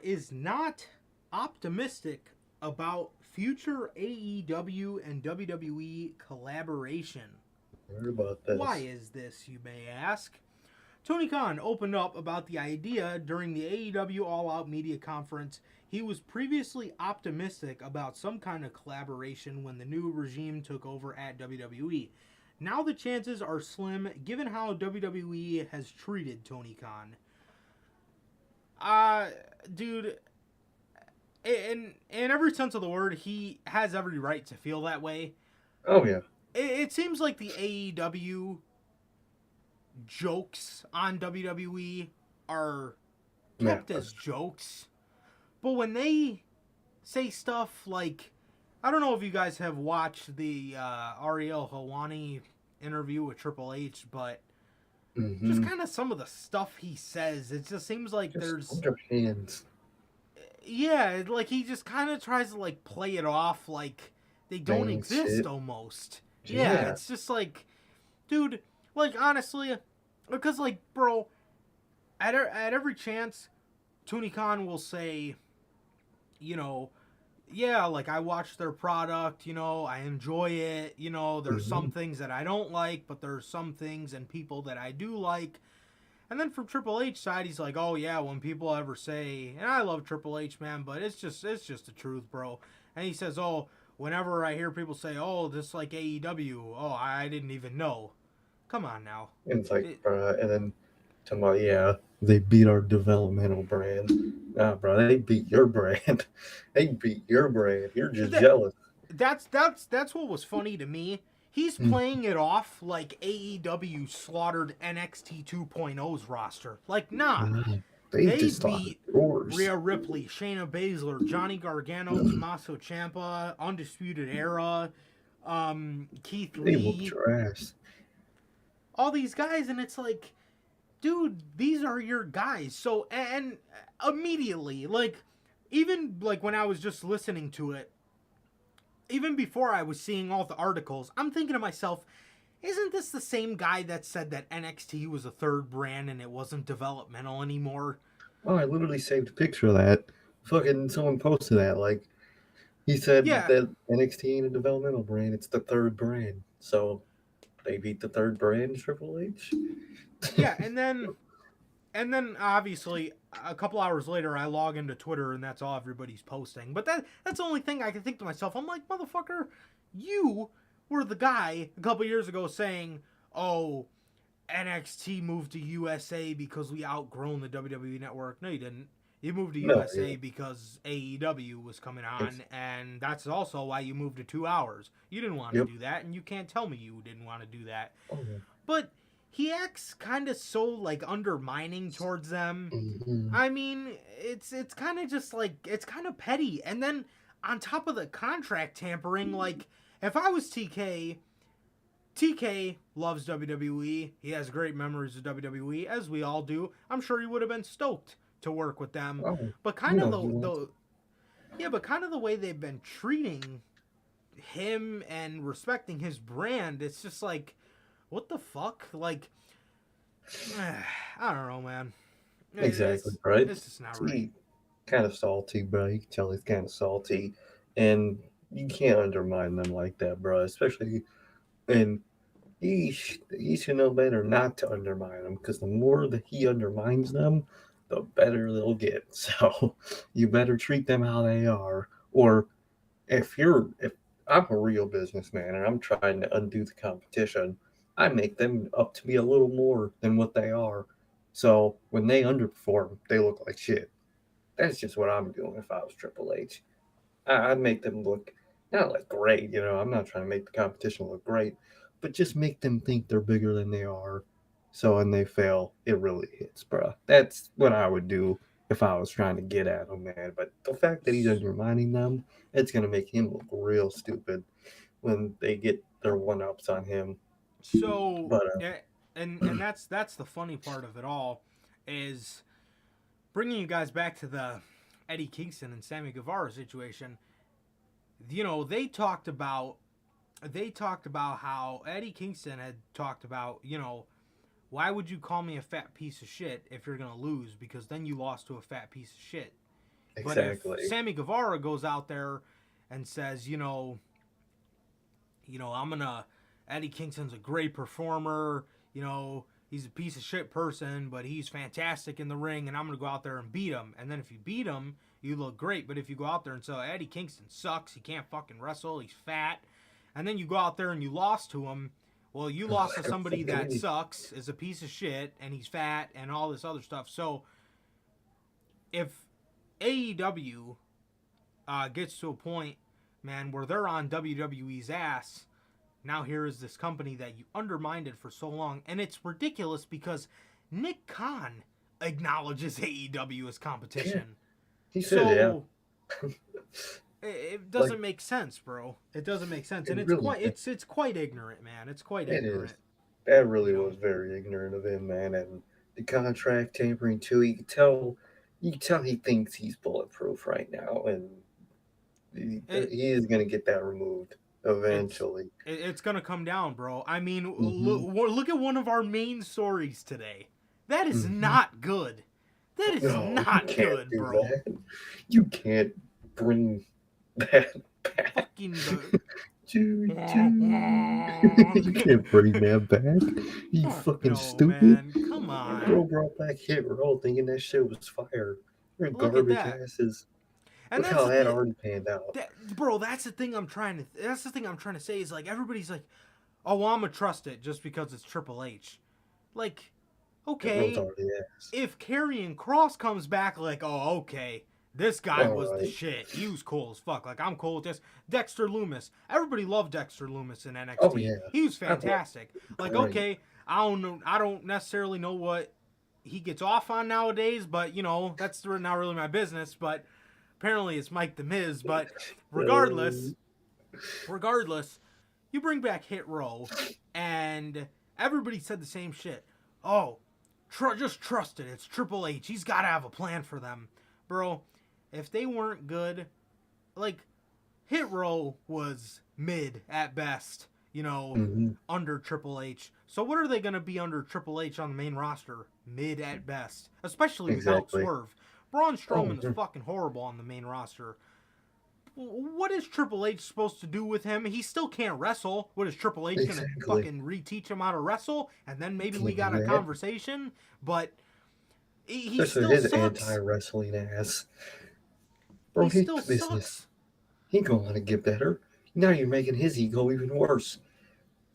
is not optimistic about future AEW and WWE collaboration. Heard about this. Why is this, you may ask? Tony Khan opened up about the idea during the AEW All Out media conference. He was previously optimistic about some kind of collaboration when the new regime took over at WWE. Now the chances are slim given how WWE has treated Tony Khan. Dude, in every sense of the word, he has every right to feel that way. Oh, yeah. It seems like the AEW jokes on WWE are kept as jokes. But when they say stuff like, I don't know if you guys have watched the Ariel Helwani interview with Triple H, but just kind of some of the stuff he says, it just seems like there's underhands. Yeah, like he just kind of tries to like play it off like they don't exist almost. Yeah, it's just like, dude, Like, honestly, because, like, bro, at every chance, Tony Khan will say, you know, yeah, like, I watch their product, I enjoy it, there's some Mhm. things that I don't like, but there's some things and people that I do like. And then from Triple H side, he's like, "Oh yeah, when people ever say, and I love Triple H, man, but it's just the truth, bro." And he says, "Oh, whenever I hear people say, oh, this like AEW, oh, I didn't even know." Come on now. And it's like, It, and then tomorrow, yeah, they beat our developmental brand. Nah, bro, they beat your brand. They beat your brand. You're just that jealous. that's what was funny to me. He's Mm. playing it off like AEW slaughtered NXT 2.0's roster. Like, nah, Nah, they they just started beat yours. Rhea Ripley, Shayna Baszler, Johnny Gargano, Tommaso Ciampa, Undisputed Era, Keith They whooped Lee, your ass. all these guys, and it's like, dude, these are your guys. So, and immediately, like, even like when I was just listening to it, even before I was seeing all the articles, I'm thinking to myself, isn't this the same guy that said that NXT was a third brand and it wasn't developmental anymore? Oh, I literally saved a picture of that. Fucking someone posted that. Like, he said Yeah, that NXT ain't a developmental brand, it's the third brand. So they beat the third brand, Triple H. yeah, and then obviously a couple hours later I log into Twitter and that's all everybody's posting. But that's the only thing I can think to myself. I'm like, motherfucker, you were the guy a couple years ago saying, "Oh, NXT moved to USA because we outgrown the WWE network." No, you didn't. You moved to No, USA because AEW was coming it's on, and that's also why you moved to 2 hours. You didn't want to yep. do that, and you can't tell me you didn't want to do that. Oh, yeah. But he acts kind of so like undermining towards them. Mhm. I mean, it's kind of just like it's kind of petty. And then on top of the contract tampering, like if I was TK loves WWE. He has great memories of WWE, as we all do. I'm sure he would have been stoked to work with them. Oh, But you kind of know he wants. the way they've been treating him and respecting his brand, it's just like, what the fuck? Like, I don't know, man. Exactly, It's right? it's just not right. He kind of salty, bro. You can tell he's kind of salty, and you can't undermine them like that, bro. Especially, and he should know better not to undermine them because the more that he undermines them, the better they'll get. So you better treat them how they are, or if I'm a real businessman and I'm trying to undo the competition, I make them up to be a little more than what they are. So when they underperform, they look like shit. That's just what I'm doing if I was Triple H. I'd make them look not like great, I'm not trying to make the competition look great, but just make them think they're bigger than they are. So when they fail, it really hits, bro. That's what I would do if I was trying to get at them, man. But the fact that he's undermining them, it's gonna make him look real stupid when they get their one ups on him. So, But and that's the funny part of it all, is bringing you guys back to the Eddie Kingston and Sammy Guevara situation. They talked about how Eddie Kingston had talked about, why would you call me a fat piece of shit if you're gonna lose? Because then you lost to a fat piece of shit. But if exactly, Sammy Guevara goes out there and says, I'm gonna Eddie Kingston's a great performer, he's a piece of shit person, but he's fantastic in the ring, and I'm gonna go out there and beat him. And then if you beat him, you look great. But if you go out there and say Eddie Kingston sucks, he can't fucking wrestle, he's fat, and then you go out there and you lost to him, well, you lost to somebody that sucks, is a piece of shit, and he's fat, and all this other stuff. So if AEW gets to a point, man, where they're on WWE's ass, now here is this company that you undermined for so long, and it's ridiculous because Nick Khan acknowledges AEW as yeah, competition. he said, yeah, So it like doesn't make sense, bro. It doesn't make sense, it and it's really, quite it's quite ignorant, man. It's quite it is. ignorant, That you really know. was very ignorant of him, man. And the contract tampering too. You can tell he thinks he's bulletproof right now, and he, It, he is going to get that removed. Eventually. It's gonna come down, bro. I mean, Mm-hmm. look at one of our main stories today. That is Mm-hmm. not good. That is No, you not can't good, do bro. that. You can't bring that back. Fucking the. Choo choo. You can't bring that back. You Fuck fucking no, stupid. man. Come on. Bro brought back Hit Roll thinking that shit was fire. You're Look at garbage that. asses. And Look that's how the that thing. already panned out. Bro, that's the thing I'm trying to. That's the thing I'm trying to say is like everybody's like, oh, well, I'm gonna trust it just because it's Triple H. Like, Hit Roll's okay, already ass. if Karrion Cross comes back, like, oh, okay, this guy was the Alright. shit. He was cool as fuck. Like, I'm cool with this. Dexter Loomis. Everybody loved Dexter Loomis in Oh NXT. yeah. He was I love fantastic. Like, great. okay, I don't know. I don't necessarily know what he gets off on nowadays, but you know, that's not really my business. But apparently, it's Mike the Miz. But regardless, regardless, you bring back Hit Row, and everybody said the same shit. Oh, just trust it. It's Triple H. He's got to have a plan for them. Bro, if they weren't good, like, Hit Row was mid at best, you know, Mm-hmm. under Triple H. So what are they going to be under Triple H on the main roster? Mid at best. Especially without Exactly. Swerve. Braun Strowman Oh, is fucking horrible on the main roster. What is Triple H supposed to do with him? He still can't wrestle. What is Triple H gonna exactly. fucking reteach him how to wrestle? And then maybe we Can't got do a that. conversation. But he Especially still his sucks. anti-wrestling ass. He Bro, his still business. sucks. He ain't gonna let it get better. Now you're making his ego even worse.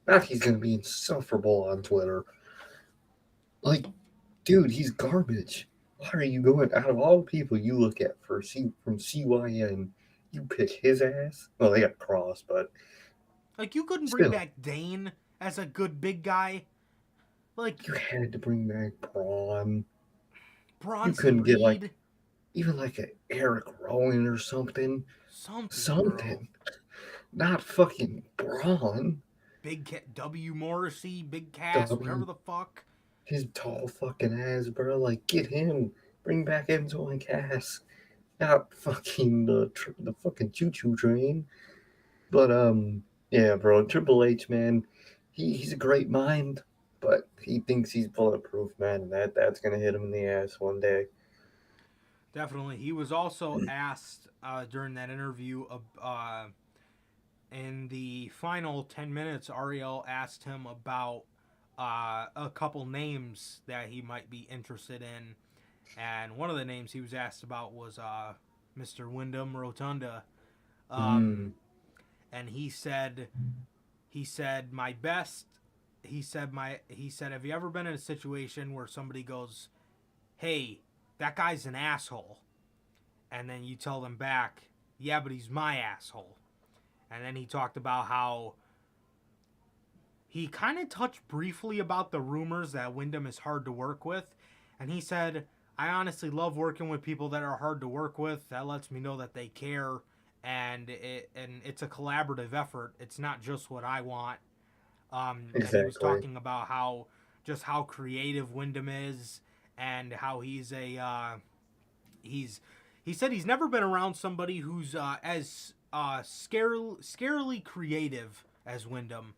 Now he's gonna be insufferable on Twitter. Like, dude, he's garbage. Why are you going out of all the people you look at for from CYN? You pick his ass. Well, they got Cross, but Like, you couldn't bring still, back Dane as a good big guy. Like, you had to bring back Braun. You Bronson couldn't get like Reed. even like an Eric Rowan or something. Something, bro. Something. Not fucking Braun. Big Cat W. Morrissey, Big Cass, whatever W. the fuck. His tall fucking ass, bro. Like, get him. Bring back Enzo and Cass. Not fucking the fucking choo choo train. But yeah, bro. Triple H, man. He's a great mind, but he thinks he's bulletproof, man, and that's gonna hit him in the ass one day. Definitely. He was also asked during that interview in the final 10 minutes, Ariel asked him about a couple names that he might be interested in. And one of the names he was asked about was Mr. Wyndham Rotunda. Mm. And he said, my best. He said, have you ever been in a situation where somebody goes, hey, that guy's an asshole? And then you tell them back, yeah, but he's my asshole. And then he talked about how he kind of touched briefly about the rumors that Wyndham is hard to work with. And he said, I honestly love working with people that are hard to work with. That lets me know that they care. And it's a collaborative effort. It's not just what I want. And he was Exactly. talking about how creative Wyndham is, and how he said he's never been around somebody who's as scarily creative as Wyndham.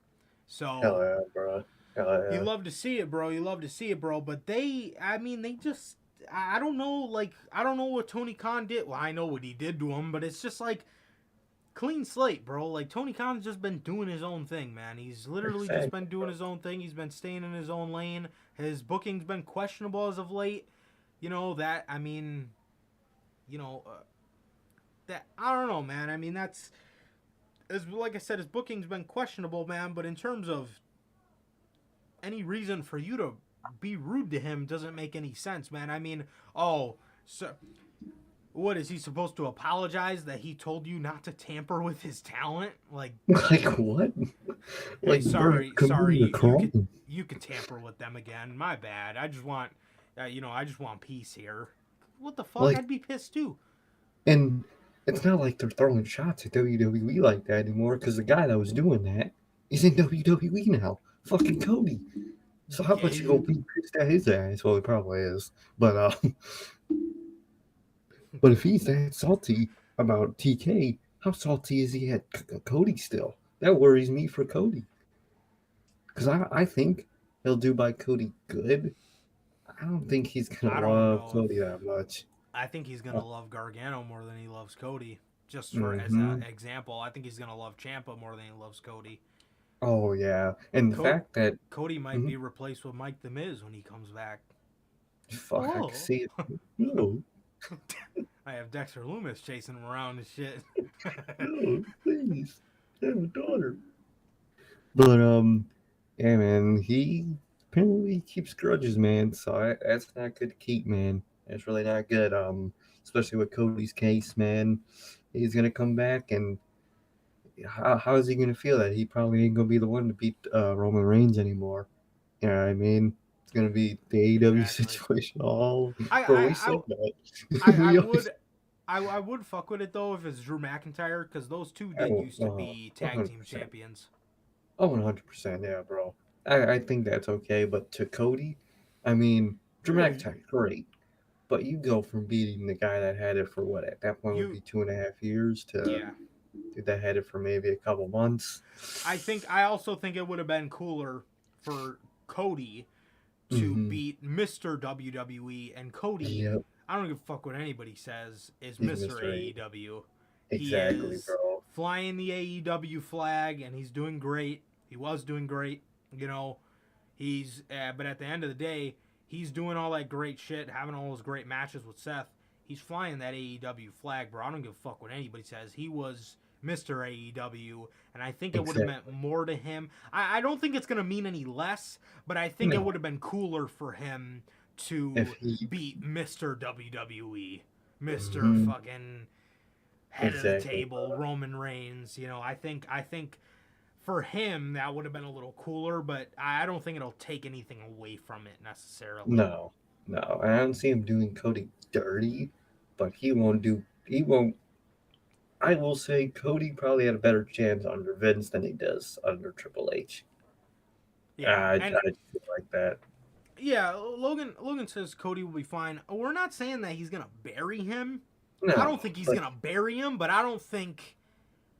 Hell So yeah, bro. Hell you yeah. love to see it, bro. You love to see it, bro. But they just, I don't know. Like, I don't know what Tony Khan did. Well, I know what he did to him, but it's just like clean slate, bro. Like, Tony Khan's just been doing his own thing, man. He's literally just Exactly, been doing his own thing. He's been staying in his own lane. His booking's been questionable as of late. You know that. I mean, you know that. I don't know, man. I mean, that's, as like I said, his booking's been questionable, man. But in terms of any reason for you to be rude to him doesn't make any sense, man. I mean, oh, so what is he supposed to apologize that he told you not to tamper with his talent? Like, Like what? hey, Like, bro, committing a crime. you could tamper with them again. My bad. I just want, I just want peace here. What the fuck? Like, I'd be pissed too. and it's not like they're throwing shots at WWE like that anymore, because the guy that was doing that is in WWE now. Fucking Cody. So how about you go be pissed at his ass? Well, he probably is. But but if he's that salty about TK, how salty is he at Cody still? That worries me for Cody. Because I think he'll do by Cody good. I don't think he's going I to don't love know if Cody that much. I think he's Uh, gonna love Gargano more than he loves Cody. Just for as an hmm example, I think he's gonna love Champa more than he loves Cody. Oh, yeah. And the Co- fact that, Cody might mhm, be replaced with Mike the Miz when he comes back. fuck, I can Oh, see it. No, I have Dexter Loomis chasing him around and shit. no, please. I have a daughter. But, yeah, man, he apparently keeps grudges, man. So that's not good to keep, man. That's really not good. Especially with Cody's case, man. He's gonna come back, and how is he gonna feel that he probably ain't gonna be the one to beat Roman Reigns anymore? You know what I mean? It's gonna be the AEW Exactly. situation all. I Bro, I we I said that. I We always. would I would fuck with it though if it's Drew McIntyre because those two I did will, used to be tag team 100%. champions. Oh, 100%. Yeah, bro. I think that's okay. But to Cody, I mean, Drew Hey, McIntyre, great. But you go from beating the guy that had it for what at that point would you be 2.5 years to yeah. dude that had it for maybe a couple months. I also think it would have been cooler for Cody to Mm-hmm. beat Mr. WWE and Cody. Yep. I don't give a fuck what anybody says. Is He's Mr. Mr. A. AEW. He Exactly, is bro. flying the AEW flag and he's doing great. He was doing great. You know, he's but at the end of the day, he's doing all that great shit, having all those great matches with Seth. He's flying that AEW flag, bro. I don't give a fuck what anybody says. He was Mr. AEW, and I think it would have meant Exactly. more to him. I don't think it's gonna mean any less, but I think it No, would have been cooler for him if to he. beat Mr. WWE, Mr. Mm-hmm. fucking head of the Exactly, table, bro. Roman Reigns. You know, I think for him that would have been a little cooler, but I don't think it'll take anything away from it necessarily. No, no. I don't see him doing Cody dirty, but he won't do. He won't. I will say Cody probably had a better chance under Vince than he does under Triple H. Yeah, I and feel like that. yeah, Logan says Cody will be fine. We're not saying that he's gonna bury him. I No, don't think he's but gonna bury him, but I don't think.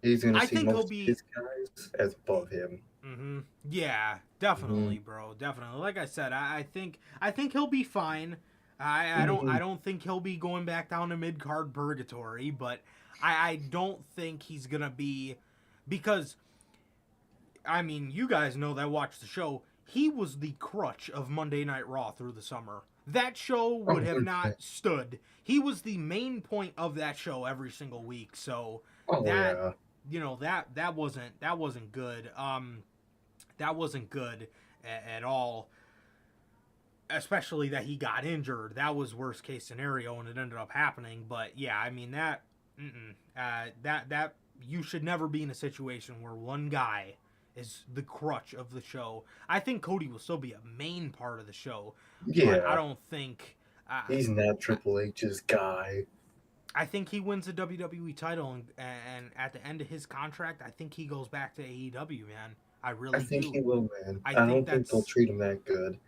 he's gonna I see think he'll most of be. his guys as above him. Mm-hmm. Yeah, Mm-hmm. definitely, bro. Definitely. Like I said, I think he'll be fine. I Mm-hmm. don't think he'll be going back down to mid card purgatory, but I don't think he's gonna be because I mean you guys know that watch the show. He was the crutch of Monday Night Raw through the summer. That show Oh, would have not 100%. stood. He was the main point of that show every single week. So Oh that yeah. that wasn't good. That wasn't good at all. Especially that he got injured. That was worst case scenario, and it ended up happening. But yeah, I mean that you should never be in a situation where one guy is the crutch of the show. I think Cody will still be a main part of the show, but I Yeah. don't think. Uh, He's not Triple H's guy. I think he wins the WWE title, and at the end of his contract, I think he goes back to AEW. Man, I I really think do. he will, man. I I think don't think they'll that's treat him that good.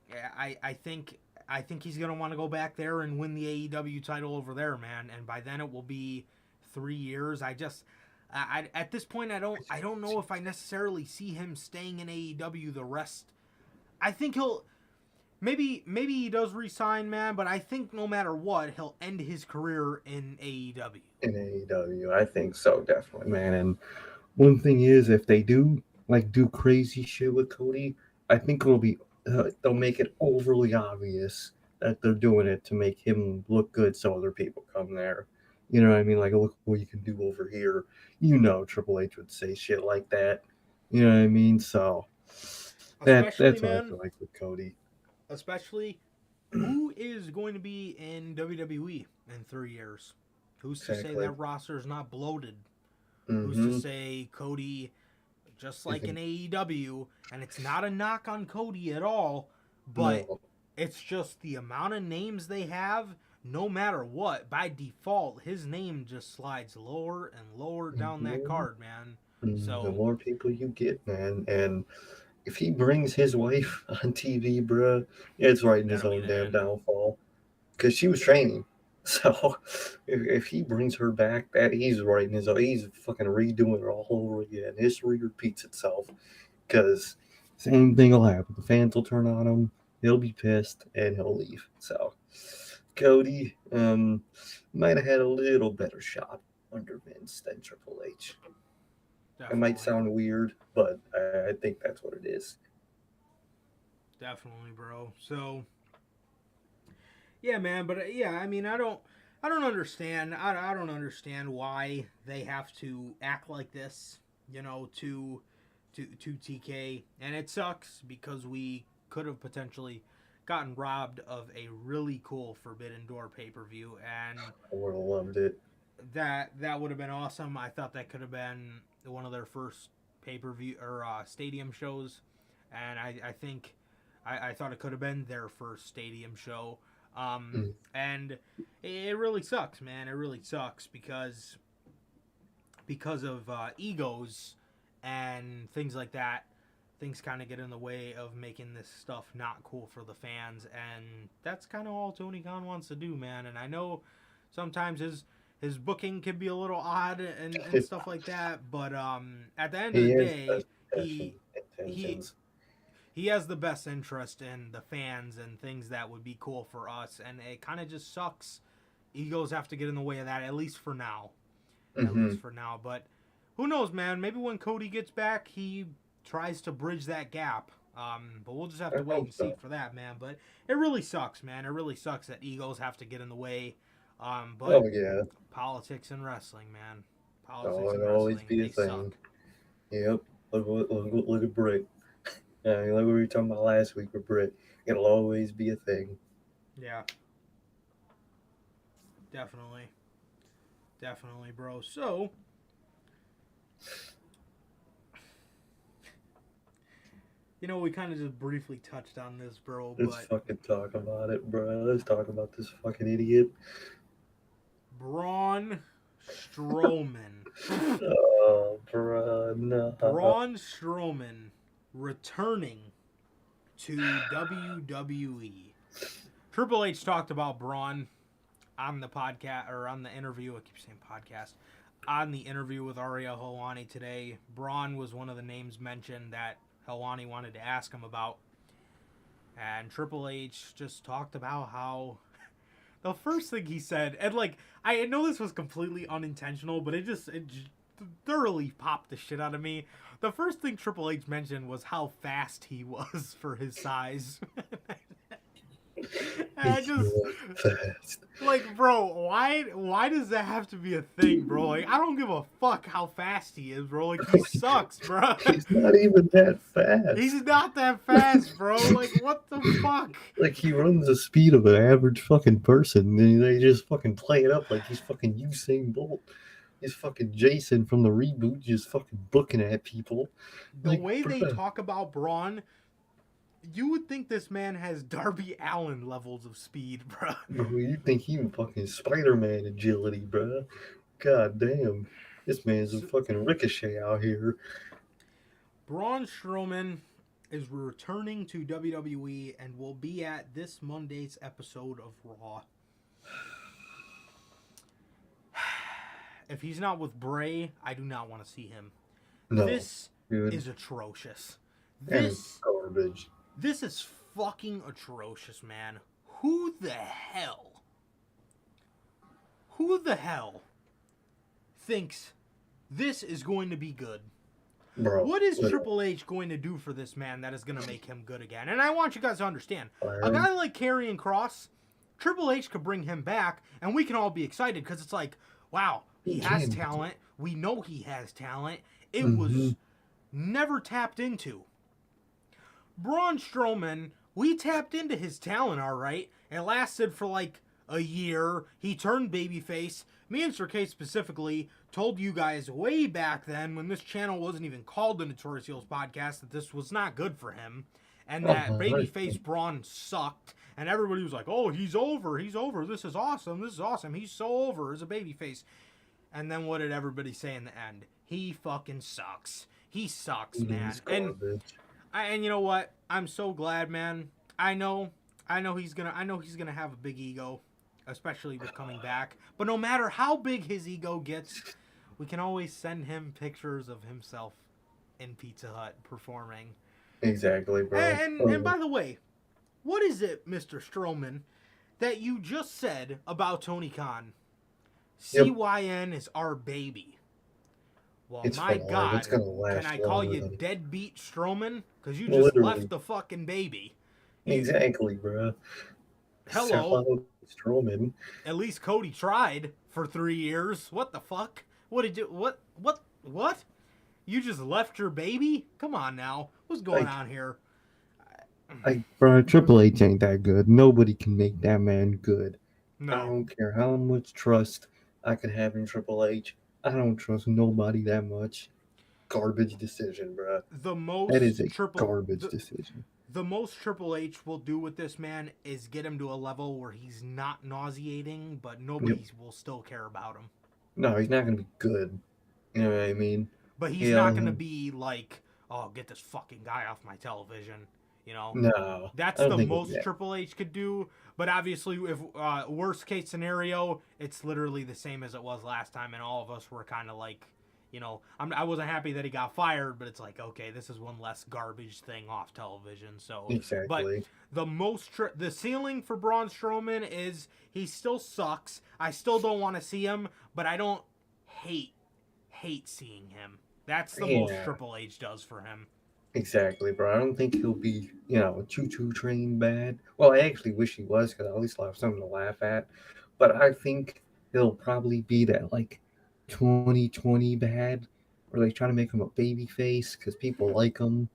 yeah, I think he's gonna want to go back there and win the AEW title over there, man. And by then it will be 3 years. At this point I don't know if I necessarily see him staying in AEW the rest. I think he'll maybe he does resign, man. But I think no matter what, he'll end his career in AEW. In AEW. I think so, definitely, man. And one thing is, if they do like do crazy shit with Cody, I think it'll be they'll make it overly obvious that they're doing it to make him look good, so other people come there. You know what I mean? Like, look what you can do over here. You know, Triple H would say shit like that. You know what I mean? So Especially, that's what I feel man. like with Cody. Especially who is going to be in WWE in 3 years? Who's to say Exactly. that roster is not bloated? Who's to Mm-hmm. say Cody, just like in Isn't AEW, and it's not a knock on Cody at all, but no. it's just the amount of names they have. No matter what, by default, his name just slides lower and lower down that Mm-hmm. card, man. The So, more people you get, man, and if he brings his wife on TV, bruh, it's right in his that'll be own the damn end. downfall. Because she was training. So if he brings her back, that he's fucking redoing it all over again. History repeats itself because same thing will happen. The fans will turn on him. He'll be pissed and he'll leave. So Cody might have had a little better shot under Vince than Triple H. It might Definitely. sound weird, but I think that's what it is. Definitely, bro. So, yeah, man, but yeah, I mean, I don't understand. I don't understand why they have to act like this, to TK, and it sucks because we could have potentially gotten robbed of a really cool Forbidden Door pay-per-view, and I would have loved it. that would have been awesome. I thought that could have been one of their first pay-per-view or stadium shows, and I think I thought it could have been their first stadium show. Mm. And it really sucks, man. It really sucks because of egos and things like that. Things kind of get in the way of making this stuff not cool for the fans, and that's kind of all Tony Khan wants to do, man. And I know sometimes his booking can be a little odd and stuff like that, but at the end of He the has the day, best he intentions. he has the best interest in the fans and things that would be cool for us, and it kind of just sucks. Egos have to get in the way of that, at least for now. At Mm-hmm. least for now. But who knows, man? Maybe when Cody gets back, he tries to bridge that gap. But we'll just have I to wait hope and see so. for that, man. But it really sucks, man. It really sucks that egos have to get in the way. But Oh yeah. politics and wrestling, man. Politics Oh, and it'll always wrestling, be a they thing. suck. Yep. Look at Britt. Like we were talking about last week with Britt. It'll always be a thing. Yeah, definitely. Definitely, bro. So, we kind of just briefly touched on this, bro, Let's but fucking talk about it, bro. Let's talk about this fucking idiot. Braun Strowman. Oh, bro, no. Braun Strowman returning to WWE. Triple H talked about Braun on the podcast, or on the interview. I keep saying podcast. On the interview with Ariel Helwani today, Braun was one of the names mentioned that Helwani wanted to ask him about. And Triple H just talked about how the first thing he said, and like, I know this was completely unintentional, but it thoroughly popped the shit out of me. The first thing Triple H mentioned was how fast he was for his size. And I He's just, fast. like, bro, why does that have to be a thing, bro? Like, I don't give a fuck how fast he is, bro. Like, he sucks, bro. He's not even that He's fast. not that fast, bro. Like, what the fuck? Like he runs the speed of an average fucking person, and they just fucking play it up like he's fucking Usain Bolt. He's fucking Jason from the reboot, just fucking booking at people. The Like, way they bruh, talk about Braun, you would think this man has Darby Allin levels of speed, bro. bro, you think he fucking Spider-Man agility, bruh? God damn, this man's a So, fucking Ricochet out here. Braun Strowman is returning to WWE and will be at this Monday's episode of Raw. If he's not with Bray, I do not want to see him. No, This dude, is atrocious. and it's This garbage. this is fucking atrocious, man. Who the hell? Who the hell thinks this is going to be good? Bro, What is literally, Triple H going to do for this man that is going to make him good again? And I want you guys to understand, fire a him. guy like Karrion Kross, Triple H could bring him back, and we can all be excited because it's like, wow, he has can. talent. We know he has talent. It Mhm. was never tapped into. Braun Strowman, we tapped into his talent, all right. It lasted for like a year. He turned babyface. Me and Sir K specifically told you guys way back then, when this channel wasn't even called the Notorious Heels Podcast, that this was not good for him, and that babyface Braun sucked. And everybody was like, "Oh, he's over. He's over. This is awesome. This is awesome. He's so over as a babyface." And then what did everybody say in the end? He fucking sucks. He sucks, man. He's garbage. And you know what? I'm so glad, man. I know he's gonna have a big ego. especially with coming back. But no matter how big his ego gets, we can always send him pictures of himself in Pizza Hut performing. Exactly, bro. And by the way, what is it, Mr. Strowman, that you just said about Tony Khan? Yep. CYN is our baby. Well, It's my for life. God, It's gonna last can I call longer you than deadbeat Strowman? Because you just literally. left the fucking baby. Exactly, bro. Hello. Hello, Strowman. At least Cody tried for 3 years. What the fuck? What did you? What? You just left your baby? Come on now. What's going on here? Bro, Triple H ain't that good. Nobody can make that man good. I No. don't care how much trust I could have in Triple H. I don't trust nobody that much. Garbage decision, bro. The That is most a garbage decision. the most Triple H will do with this man is get him to a level where he's not nauseating, but nobody will still care about him. No, he's not gonna be good. You know what I mean? But he's not gonna be like, oh, get this fucking guy off my television. You know? No. That's the most Triple H could do. But obviously, if worst case scenario, it's literally the same as it was last time, and all of us were kind of like, you know, I wasn't happy that he got fired, but it's like, okay, this is one less garbage thing off television. So, exactly. But the ceiling for Braun Strowman is he still sucks. I still don't want to see him, but I don't hate seeing him. That's the most Triple H does for him. Exactly, bro. I don't think he'll be, choo-choo train bad. Well, I actually wish he was, because at least I'll have something to laugh at. But I think he'll probably be that, 2020 bad, where they try to make him a baby face because people like him.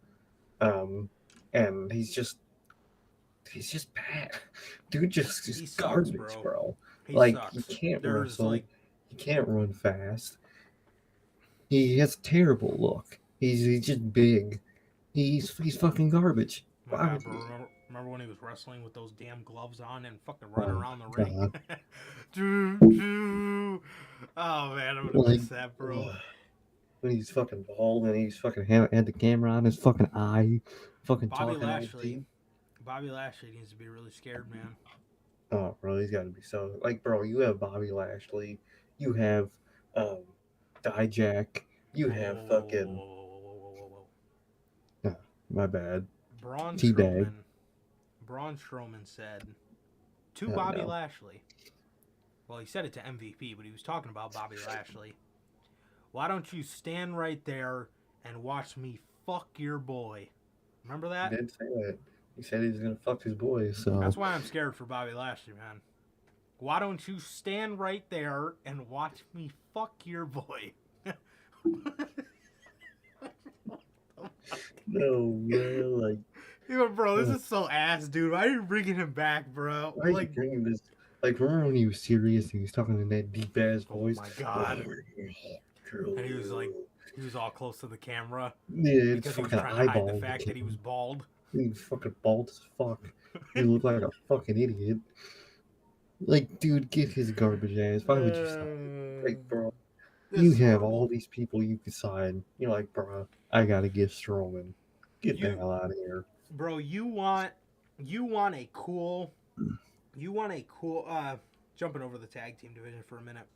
And he's just bad. Dude he's garbage, bro. He can't wrestle. He can't run fast. He has a terrible look. He's just big. He's fucking garbage. My God, bro, remember when he was wrestling with those damn gloves on and fucking running around the ring? Oh man, I'm gonna miss that, bro. When he's fucking bald and he's fucking had the camera on his fucking eye, fucking Bobby talking. Bobby Lashley needs to be really scared, man. Oh, bro, he's got to be so. Bro, you have Bobby Lashley, you have Dijak, you have fucking. My bad. Braun Strowman said to Bobby Lashley. Well, he said it to MVP, but he was talking about Bobby Lashley. Why don't you stand right there and watch me fuck your boy? Remember that? He did say that. He said he was gonna fuck his boy. So that's why I'm scared for Bobby Lashley, man. Why don't you stand right there and watch me fuck your boy? No, man, bro, this is so ass, dude. Why are you bringing him back, bro? Why are you bringing this? Remember when he was serious and he was talking in that deep ass voice? Oh my God! And he was all close to the camera. Yeah, because he was trying to hide the fact that he was bald. He was fucking bald as fuck. He looked like a fucking idiot. Dude, get his garbage ass. Why would you stop? Bro, you have all these people you can sign. You're like, bro, I gotta get Strowman. Get the hell out of here, bro. You want a cool. Jumping over the tag team division for a minute.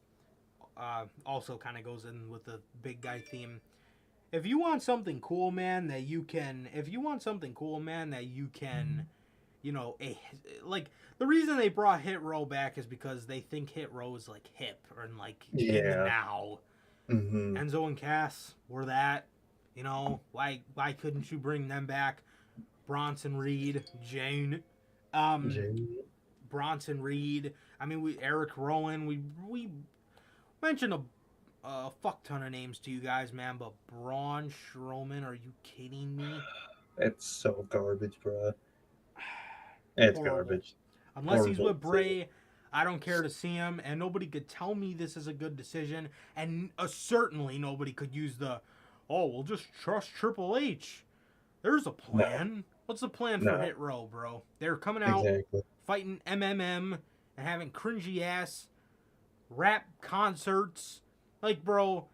Also kind of goes in with the big guy theme. If you want something cool, man, that you can, the reason they brought Hit Row back is because they think Hit Row is hip or in the now. Mm-hmm. Enzo and Cass were that. Why couldn't you bring them back? Bronson Reed, Jane. Bronson Reed. I mean, Eric Rowan. We mentioned a fuck ton of names to you guys, man, but Braun Strowman, are you kidding me? It's so garbage, bro. It's garbage. Unless he's with Bray, I don't care to see him, and nobody could tell me this is a good decision, and certainly nobody could use we'll just trust Triple H. There's a plan. No. What's the plan for Hit Row, bro? They're coming out fighting MMM and having cringy ass rap concerts. Bro,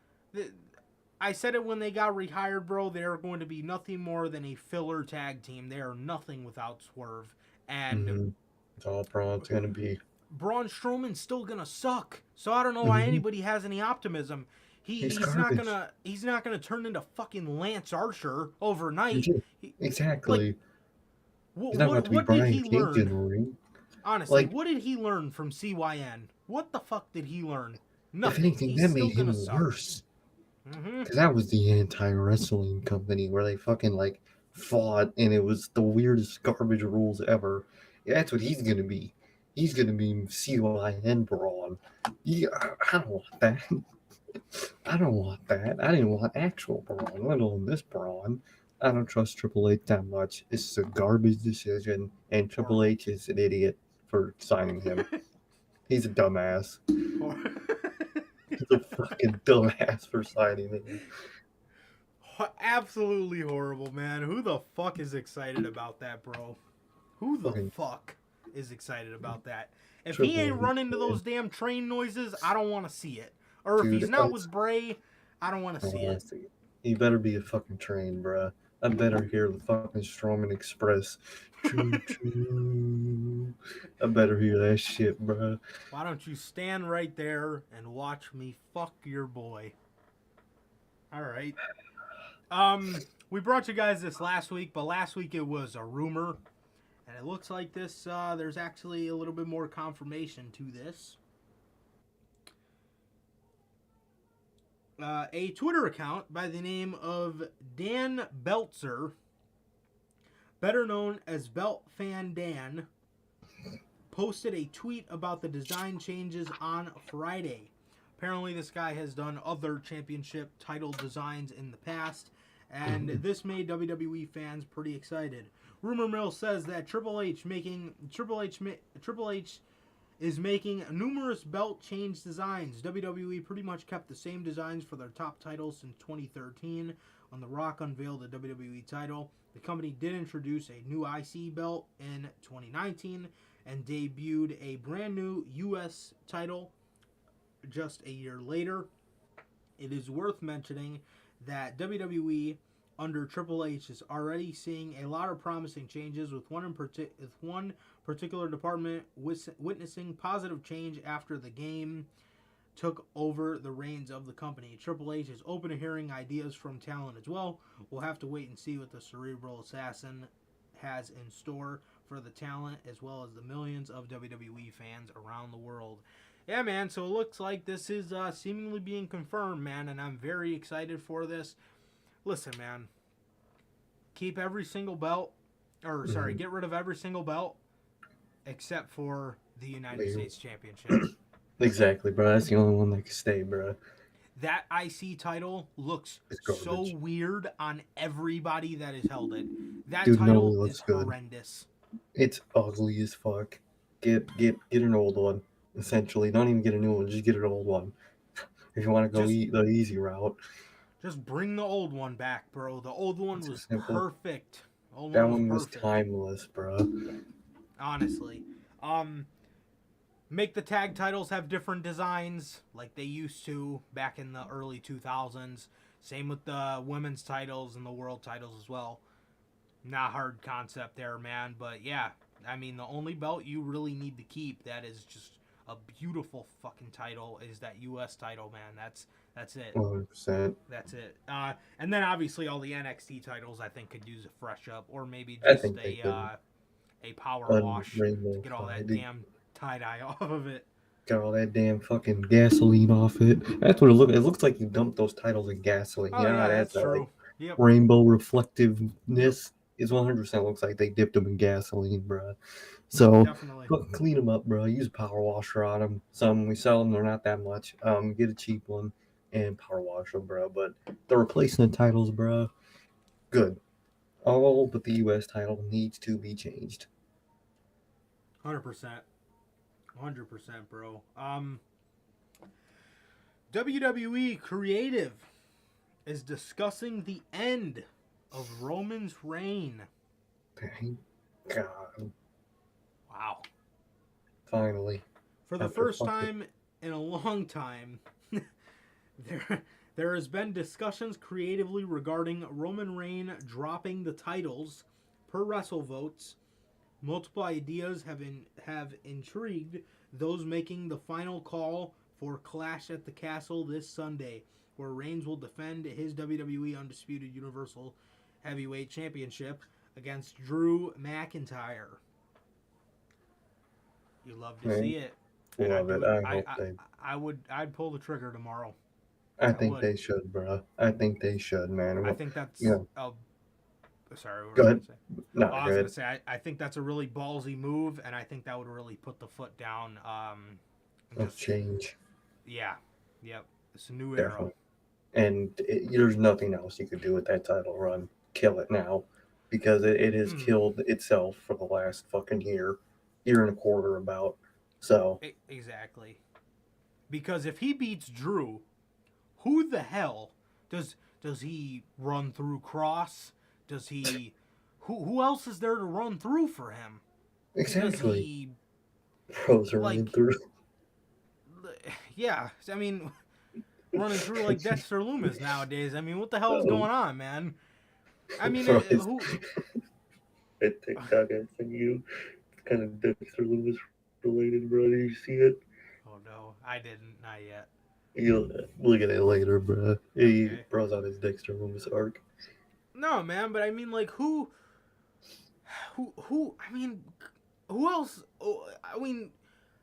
I said it when they got rehired, bro. They are going to be nothing more than a filler tag team. They are nothing without Swerve. And it's all Braun's going to be. Braun Strowman's still gonna suck. So I don't know why anybody has any optimism. He's garbage. not gonna turn into fucking Lance Archer overnight. Exactly. He's not about to be What did Brian he Cage in the learn? ring. Honestly, Like, what did he learn from CYN? What the fuck did he learn? if Nothing. anything, He's that still made him gonna suck. worse. Mm-hmm. Because that was the anti-wrestling company where they fucking, like, fought, and it was the weirdest garbage rules ever. Yeah, that's what he's gonna be. He's gonna be CYN Braun. Yeah, I don't want that. I don't want that. I didn't want actual Braun, let alone this Braun. I don't trust Triple H that much. It's a garbage decision, and Triple H is an idiot for signing him. He's a dumbass. He's a fucking dumbass for signing him. Absolutely horrible, man. Who the fuck is excited about that, bro? Who the Fucking fuck is excited about that? If Triple he ain't H, running to man. those damn train noises, I don't want to see it. Or if Dude, he's not with Bray, I don't want to see it. He better be a fucking train, bruh. I better hear the fucking Strowman Express. Choo choo. I better hear that shit, bruh. Why don't you stand right there and watch me fuck your boy? All right. We brought you guys this last week, but last week it was a rumor, and it looks like this. There's actually a little bit more confirmation to this. A Twitter account by the name of Dan Beltzer, better known as Belt Fan Dan, posted a tweet about the design changes on Friday. Apparently, this guy has done other championship title designs in the past, and this made WWE fans pretty excited. Rumor mill says that Triple H is making numerous belt change designs. WWE pretty much kept the same designs for their top titles since 2013 when The Rock unveiled the WWE title. The company did introduce a new IC belt in 2019 and debuted a brand new US title just a year later. It is worth mentioning that WWE under Triple H is already seeing a lot of promising changes, with one particular department witnessing positive change after the game took over the reins of the company. Triple H is open to hearing ideas from talent as well. We'll have to wait and see what the Cerebral Assassin has in store for the talent as well as the millions of WWE fans around the world. Yeah, man, so it looks like this is seemingly being confirmed, man, and I'm very excited for this. Listen, man, keep every single belt, or sorry, get rid of every single belt except for the United States Championship. Exactly, bro. That's the only one that can stay, bro. That IC title looks so weird on everybody that has held it. That title is horrendous. It's ugly as fuck. Get an old one. Essentially, don't even get a new one. Just get an old one. If you want to go the easy route, just bring the old one back, bro. The old one was perfect. That one was timeless, bro. Honestly, make the tag titles have different designs like they used to back in the early 2000s. Same with the women's titles and the world titles as well. Not hard concept there, man. But yeah, I mean, the only belt you really need to keep that is just a beautiful fucking title is that U.S. title, man. That's it. 100%. That's it. And then obviously all the NXT titles I think could use a fresh up, or maybe just a power wash to get all that damn tie-dye off of it. Got all that damn fucking gasoline off it. That's what it looks. It looks like you dumped those titles in gasoline. Oh, yeah, that's true. Like, rainbow reflectiveness is 100% looks like they dipped them in gasoline, bro. So clean them up, bro. Use a power washer on them. Some we sell them; they're not that much. Get a cheap one and power wash them, bro. But the replacement titles, bro, good. All but the U.S. title needs to be changed. 100%, bro. WWE Creative is discussing the end of Roman's reign. Thank God. Wow. Finally. For the first time in a long time, there has been discussions creatively regarding Roman Reigns dropping the titles per WrestleVotes. Multiple ideas have intrigued those making the final call for Clash at the Castle this Sunday, where Reigns will defend his WWE Undisputed Universal Heavyweight Championship against Drew McIntyre. You love to see it. And Love it. I hope they. I'd pull the trigger tomorrow. I think they should, bro. I think they should, man. I think that's sorry, what go was I ahead. gonna say? No, I was gonna say I think that's a really ballsy move, and I think that would really put the foot down. Change. Yeah, yep. It's a new Definitely. era. And there's nothing else you could do with that title run. Kill it now, because it has killed itself for the last fucking year and a quarter about. So exactly. Because if he beats Drew, who the hell does he run through Cross? Does he? Who else is there to run through for him? Exactly. Pros are running through. Yeah, I mean, running through like Dexter Lumis nowadays. I mean, what the hell is going on, man? I mean, who? That TikTok I sent you, it's kind of Dexter Lumis related, bro. Did you see it? Oh no, I didn't. Not yet. You'll look at it later, bro. He bros out his Dexter Lumis arc. No, man, but I mean, like, who? I mean, who else? I mean,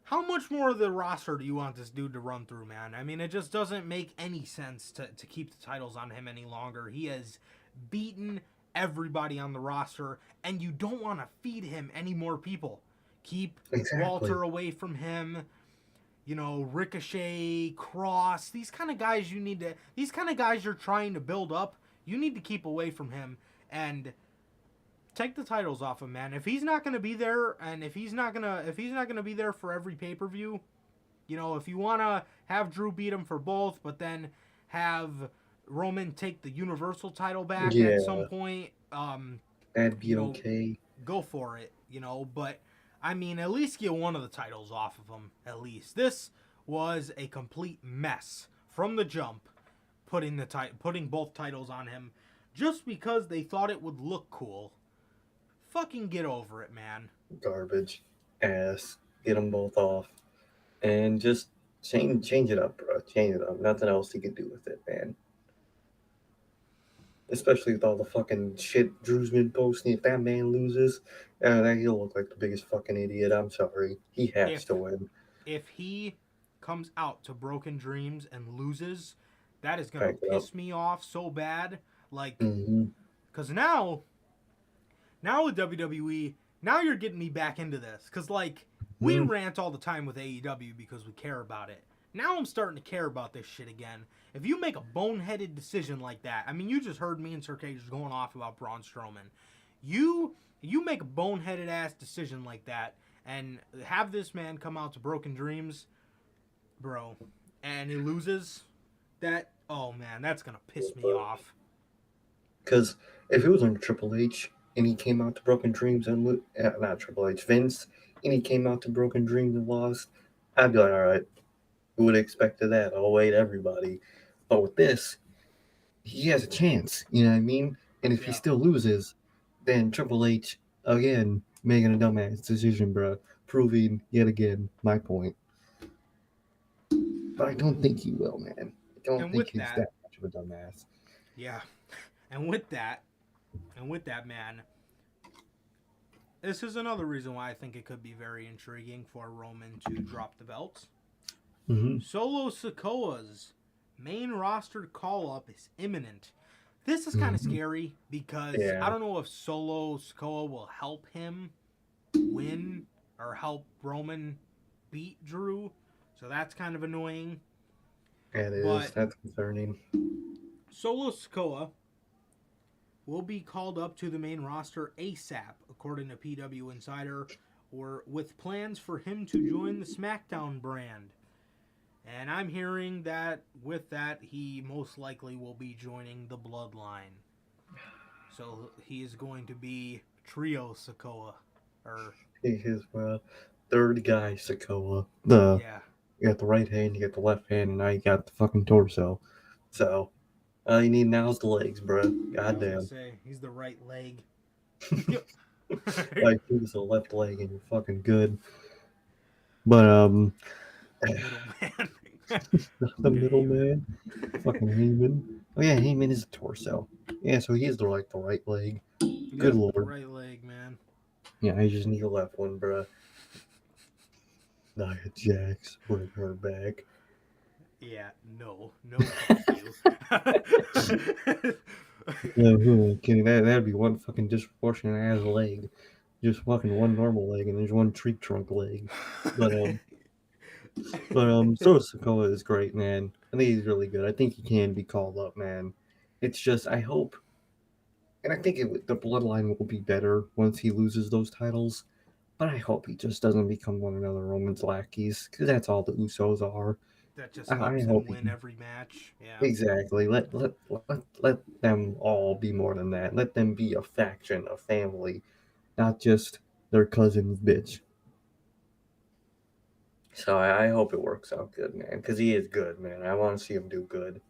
how much more of the roster do you want this dude to run through, man? I mean, it just doesn't make any sense to keep the titles on him any longer. He has beaten everybody on the roster, and you don't want to feed him any more people. Keep Walter away from him. You know, Ricochet, Cross, these kind of guys these kind of guys you're trying to build up, you need to keep away from him and take the titles off him, man. If he's not going to be there, and if he's not going to be there for every pay-per-view, you know, if you want to have Drew beat him for both, but then have Roman take the Universal title back at some point, that'd be okay. Go for it, you know, but I mean, at least get one of the titles off of him, at least. This was a complete mess from the jump, putting both titles on him just because they thought it would look cool. Fucking get over it, man. Garbage. Ass. Get them both off. And just change it up, bro. Change it up. Nothing else you can do with it, man. Especially with all the fucking shit Drew's been posting. If that man loses, he'll look like the biggest fucking idiot. I'm sorry. He has to win. If he comes out to Broken Dreams and loses, that is going to piss me off so bad. Like, because now with WWE, now you're getting me back into this. Because, like, we rant all the time with AEW because we care about it. Now I'm starting to care about this shit again. If you make a boneheaded decision like that, I mean, you just heard me and Sir Cage going off about Braun Strowman. You make a boneheaded ass decision like that and have this man come out to Broken Dreams, bro, and he loses, that, oh man, that's going to piss me off. Because if it was under Triple H and he came out to Broken Dreams and not Triple H, Vince, and he came out to Broken Dreams and lost, I'd be like, all right, who would have expected that? I'll wait, everybody. But with this, he has a chance, you know what I mean? And if he still loses, then Triple H, again, making a dumbass decision, bro. Proving, yet again, my point. But I don't think he will, man. I don't think he's that much of a dumbass. Yeah. And with that, man, this is another reason why I think it could be very intriguing for Roman to drop the belts. Solo Sikoa's main roster call-up is imminent. This is kind of scary because I don't know if Solo Sikoa will help him win or help Roman beat Drew. So that's kind of annoying. It is. That's concerning. Solo Sikoa will be called up to the main roster ASAP, according to PW Insider, or with plans for him to join the SmackDown brand. And I'm hearing that with that, he most likely will be joining the Bloodline. So he is going to be Trio Sikoa. He is, third guy Sikoa. You got the right hand, you got the left hand, and now you got the fucking torso. So, all you need now is the legs, bro. Goddamn. He's the right leg. Like, he's the left leg, and you're fucking good. But The middleman. the Damn. middleman, fucking Heyman. Oh yeah, Heyman is a torso. Yeah, so he has the right leg. Good Yep, lord. right leg, man. Yeah, I just need a left one, bruh. Nia Jax, bring her back. Yeah, no, thank you. No, who ain't kidding? That'd be one fucking disproportionate ass leg. Just fucking one normal leg, and there's one tree trunk leg. But Solo Sikoa is great, man. I think he's really good. I think he can be called up, man. It's just I hope, and I think the bloodline will be better once he loses those titles. But I hope he just doesn't become one another Roman's lackeys, because that's all the Usos are. That just I helps him hope he win can. every match. Yeah. Exactly. Let them all be more than that. Let them be a faction, a family, not just their cousin's bitch. So I hope it works out good, man, because he is good, man. I want to see him do good.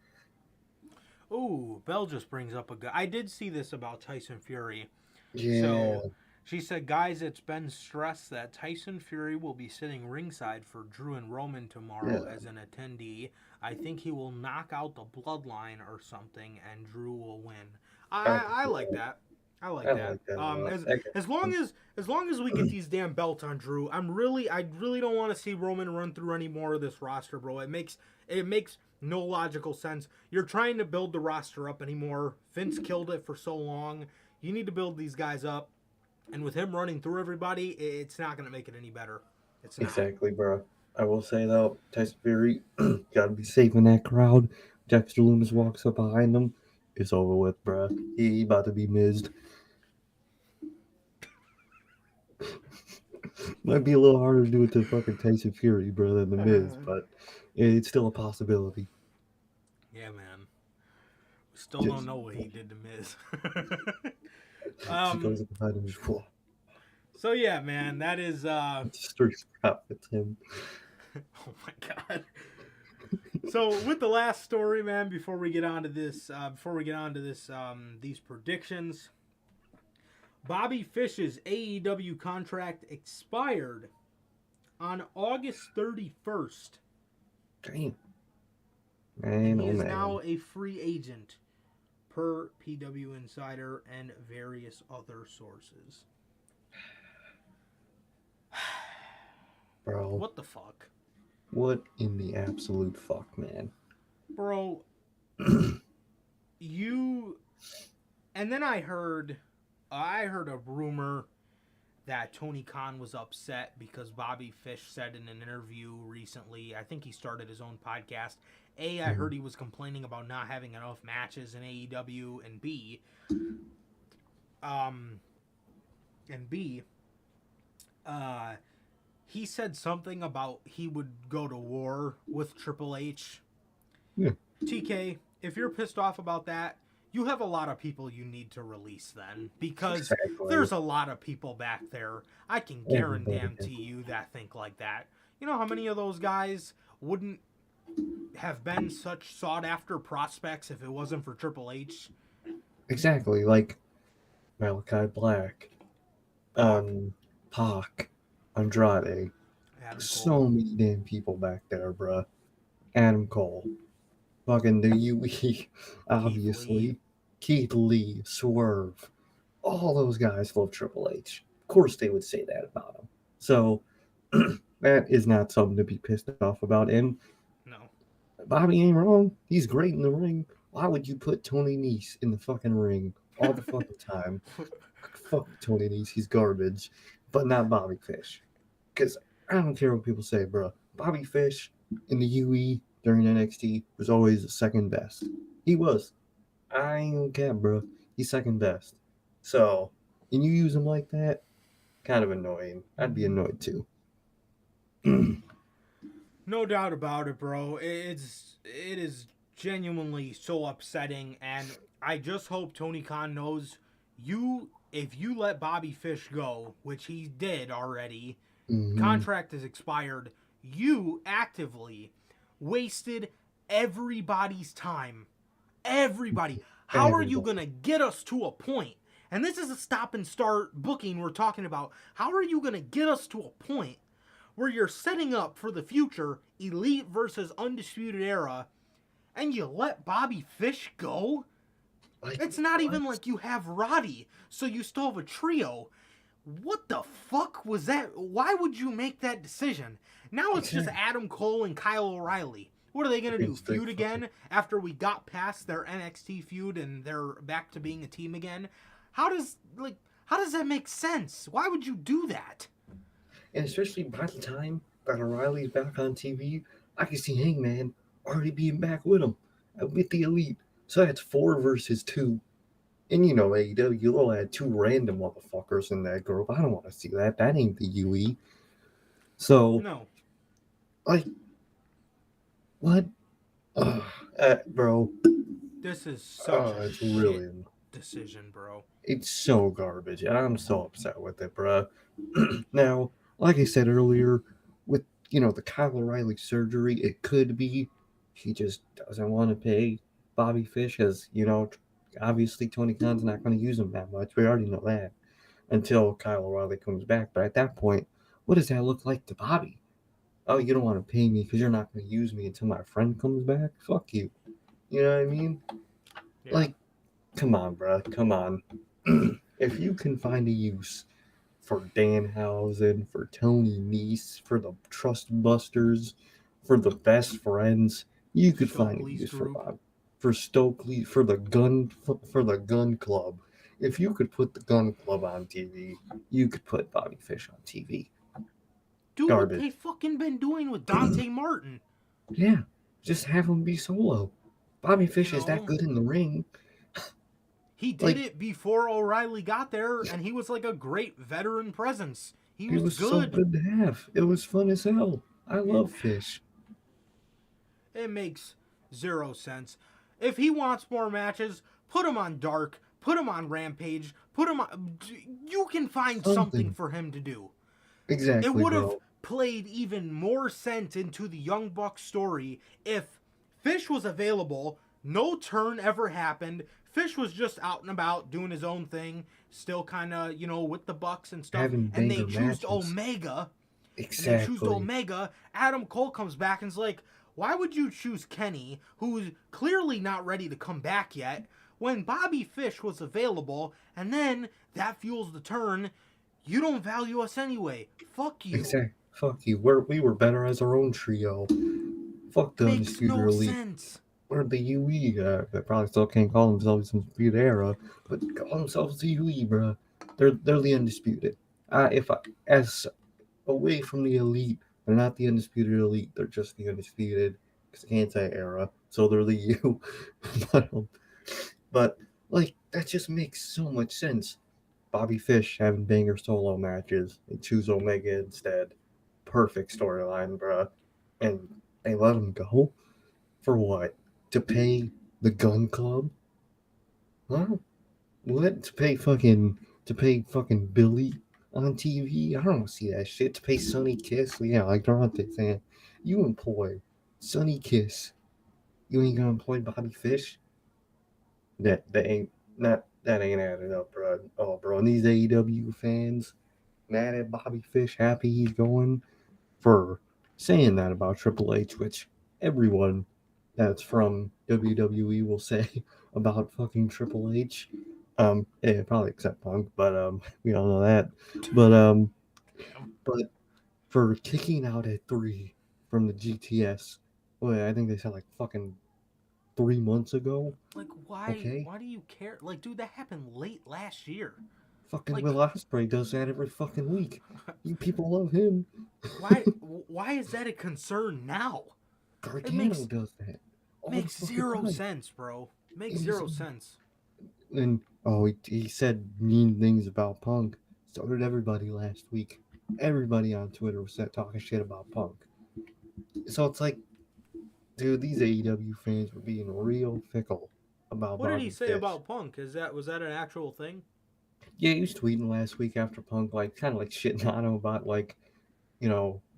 Ooh, Bell just brings up a good. I did see this about Tyson Fury. Yeah, So she said, guys, it's been stressed that Tyson Fury will be sitting ringside for Drew and Roman tomorrow yeah. as an attendee. I think he will knock out the bloodline or something, and Drew will win. I can I see like that. that. I I like that. like that a lot. As long as we get these damn belts on Drew, I really don't want to see Roman run through any more of this roster, bro. It makes no logical sense. You're trying to build the roster up anymore. Vince killed it for so long. You need to build these guys up. And with him running through everybody, it's not going to make it any better. It's not. Exactly, bro. I will say though, Tyson Fury gotta be safe in that crowd. Dexter Loomis walks up behind him. It's over with, bro. He about to be mizzed. Might be a little harder to do it to fucking Tyson Fury, bro, than the Miz, but it's still a possibility. Yeah, man. We still don't Just, know what he did to Miz. she um. goes up behind him, just whoa, So yeah, man, that is. straight profits him. Oh my god. So with the last story, man, before we get on to this, these predictions. Bobby Fish's AEW contract expired on August 31st, Damn, and man, he oh is man, now a free agent, per PW Insider and various other sources. bro, What the fuck? what in the absolute fuck, man? Bro, you. And then I heard a rumor that Tony Khan was upset because Bobby Fish said in an interview recently, I think he started his own podcast. I heard he was complaining about not having enough matches in AEW, and um, and B, uh, he said something about he would go to war with Triple H. Yeah, TK, if you're pissed off about that, you have a lot of people you need to release then, because exactly. there's a lot of people back there. I can Everybody guarantee you that think like that. You know how many of those guys wouldn't have been such sought after prospects if it wasn't for Triple H? exactly like Malachi Black, Pac, Pac, Andrade. Adam So Cole, many damn people back there, bruh. Adam Cole, fucking the UE, Keith Lee. obviously. Keith Lee, Swerve, all those guys love Triple H. Of course, they would say that about him. So that is not something to be pissed off about. And No. Bobby ain't wrong. He's great in the ring. Why would you put Tony Nese in the fucking ring all the fucking time? Fuck Tony Nese. He's garbage, but not Bobby Fish. Because I don't care what people say, bro. Bobby Fish in the UE during NXT was always the second best. He was. I ain't gonna cap, bro. He's second best. So, and you use him like that, kind of annoying. I'd be annoyed too. No doubt about it, bro. It is genuinely so upsetting, and I just hope Tony Khan knows you. If you let Bobby Fish go, which he did already, Mm-hmm. contract is expired. You actively wasted everybody's time. Everybody. How are you Everybody. gonna get us to a point? And this is a stop and start booking we're talking about. How are you gonna get us to a point where you're setting up for the future Elite versus Undisputed Era, and you let Bobby Fish go? Like, It's not what? even like you have Roddy, so you still have a trio. What the fuck was that? Why would you make that decision? Now it's just Exactly. Adam Cole and Kyle O'Reilly. What are they gonna do? Against Big Feud again after we got past their NXT feud and they're back to being a team again? How does that make sense? Why would you do that? And especially by the time that O'Reilly's back on TV, I can see Hangman already being back with him, with the Elite. So that's 4 versus 2. And you know, AEW, you'll add 2 random motherfuckers in that group. I don't want to see that. That ain't the UE. So, No. like, what? Bro, This is such a it's shit really, decision, bro. it's so garbage. And I'm so upset with it, bro. Now, like I said earlier, with, the Kyle O'Reilly surgery, it could be he just doesn't want to pay Bobby Fish because, obviously Tony Khan's not going to use him that much. We already know that until Kyle O'Reilly comes back. But at that point, what does that look like to Bobby? Oh, you don't want to pay me because you're not going to use me until my friend comes back? Fuck you. You know what I mean? Yeah. Like, come on, bro. Come on. If you can find a use for Danhausen, for Tony Nese, for the Trust Busters, for the Best Friends, you could find a Stokely's use for group. Bob, for Stokely, for the Gun Club. If you could put the Gun Club on TV, you could put Bobby Fish on TV. Do what Garbage. they fucking been doing with Dante Martin. Yeah, just have him be solo. Bobby Fish You is that know? good in the ring. He did Like, it before O'Reilly got there, and he was like a great veteran presence. He it was was so good. good to have. It was fun as hell. I love Fish. It makes zero sense. If he wants more matches, put him on Dark, put him on Rampage, put him on. You can find something for him to do. Exactly, It would have bro. played even more sense into the Young Bucks story if Fish was available, no turn ever happened. Fish was just out and about doing his own thing, still kind of, with the Bucks and stuff. Having And they banger choose matches. Omega. Exactly. And they choose Omega. Adam Cole comes back and is like, why would you choose Kenny, who's clearly not ready to come back yet, when Bobby Fish was available, and then that fuels the turn. You don't value us anyway. Fuck you. Exactly. Fuck you. We were better as our own trio. Fuck the Makes Undisputed no Elite. sense. We're the UE. They probably still can't call themselves Undisputed Era, but call themselves the UE, bro. They're the Undisputed. As away from the Elite, they're not the Undisputed Elite. They're just the Undisputed. Because they can't say Era, so they're the U. but like that just makes so much sense. Bobby Fish having banger solo matches. They choose Omega instead. Perfect storyline, bruh. And they let him go? For what? To pay the gun club? Huh? What? To pay fucking Billy on TV? I don't want to see that shit. To pay Sonny Kiss? Yeah, like Durante saying, you employ Sonny Kiss. You ain't gonna employ Bobby Fish? That ain't that ain't added up, bro. Oh, bro, and these AEW fans mad at Bobby Fish, happy he's going for saying that about Triple H, which everyone that's from WWE will say about fucking Triple H. Yeah, probably except Punk, but we all know that. But Damn. but for kicking out at 3 from the GTS, well, I think they said like fucking 3 months ago. Like, why? Okay. Why do you care? Like, dude, that happened late last year. Fucking Like, Will Ospreay does that every fucking week. You people love him. why? Why is that a concern now? Gargano does that. All the Makes fucking zero time. sense, bro. Makes It zero is- sense. And he said mean things about Punk. So did everybody last week. Everybody on Twitter was talking shit about Punk. So it's like, dude, these AEW fans were being real fickle about What did Bobby he say Fish. about Punk? Was that an actual thing? Yeah, he was tweeting last week after Punk, like kind of like shitting on him about like,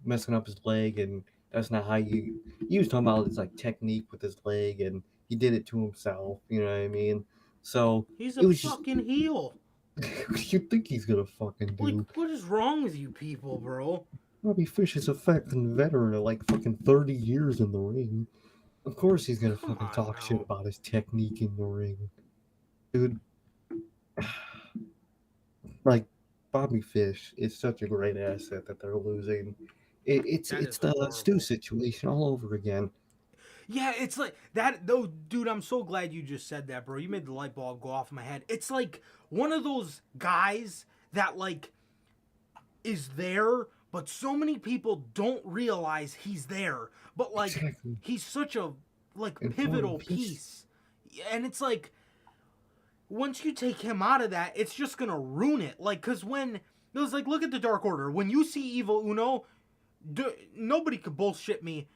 messing up his leg, and that's not how you. He was talking about his like technique with his leg, and he did it to himself. You know what I mean? So He's it a was just. fucking heel. What do you think he's gonna fucking Like, do? what is wrong with you people, bro? Bobby Fish is a fucking veteran of like fucking 30 years in the ring. Of course he's gonna Come fucking on talk shit now. about his technique in the ring. Dude, like Bobby Fish is such a great asset that they're losing. It's That it's is the Stu horrible. situation all over again. Yeah, it's like that though, dude. I'm so glad you just said that, bro. You made the light bulb go off in my head. It's like one of those guys that like is there, but so many people don't realize he's there. But like Exactly. he's such a like Important pivotal piece. piece. And it's like once you take him out of that, it's just gonna ruin it. Like, cause when it was like, look at the Dark Order. When you see Evil Uno, nobody could bullshit me.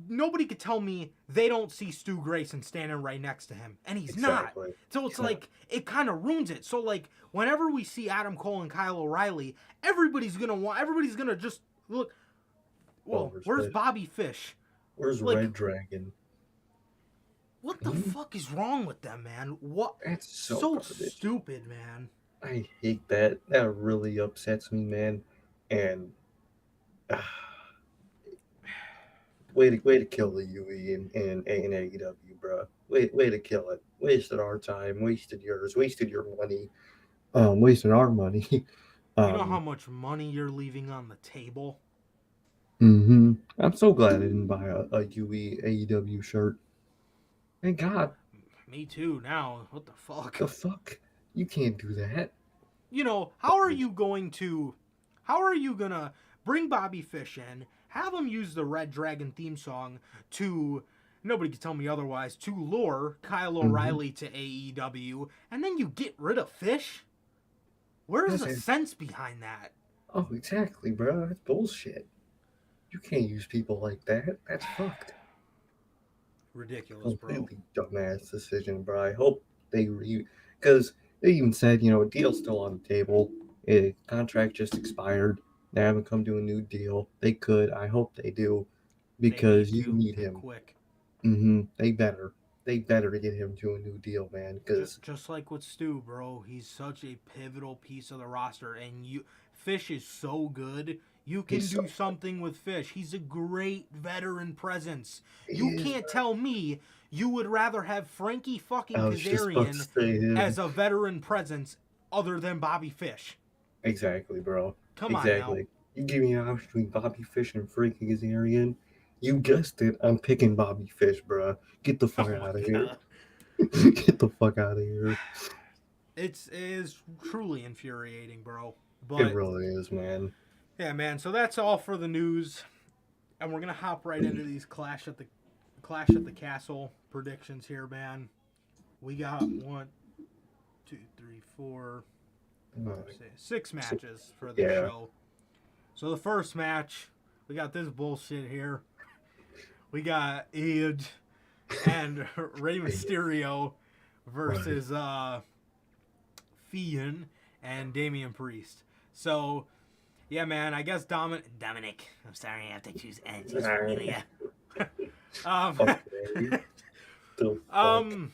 Nobody could tell me they don't see Stu Grayson standing right next to him, and he's not. Exactly. So it's He's not. like it kind of ruins it. So like whenever we see Adam Cole and Kyle O'Reilly, everybody's gonna just look. Well, Well, where's Fish. Bobby Fish? Where's Like, Red Dragon? what the fuck is wrong with them, man? What? That's so So garbage. stupid, man. I hate that. That really upsets me, man. And way to kill the UE and AEW, bro. Way to kill it. Wasted our time, wasted yours, wasted your money, wasted our money. You know how um, much money you're leaving on the table? I'm so glad I didn't buy a UE AEW shirt. Thank God. Me too. Now, what the fuck? The fuck? You can't do that. You know, how are you gonna bring Bobby Fish in, have him use the Red Dragon theme song to, nobody can tell me otherwise, to lure Kyle O'Reilly to AEW, and then you get rid of Fish? Where's the sense behind that? Oh, exactly, bro. That's bullshit. You can't use people like that. That's fucked. Ridiculous, bro. Completely dumbass decision, bro. I hope because they even said, a deal's still on the table. A contract just expired. They haven't come to a new deal. They could. I hope they do, They need because you to, need and him. quick. They better. They better get him to a new deal, man. Because Just like with Stu, bro, he's such a pivotal piece of the roster, and Fish is so good. You can he's do so, something with Fish. He's a great veteran presence. he You is. can't tell me you would rather have Frankie fucking I was just about to Kazarian say him. as a veteran presence other than Bobby Fish. Exactly, bro. Come on Exactly. You give me an option between Bobby Fish and Frankie Kazarian. You guessed it. I'm picking Bobby Fish, bro. Get the now. fuck Oh out of my here. god. Get the fuck out of here. It is truly infuriating, bro. It But really is, man. yeah, man. So that's all for the news, and we're gonna hop right into these Clash at the Castle predictions here, man. We got 1, 2, 3, 4, 5, 6 matches for the show. So the first match, we got this bullshit here. We got Edge and Rey Mysterio versus Fiend and Damian Priest. So, yeah, man, I guess Dominic. I'm sorry, I have to choose Edge. Okay. The fuck?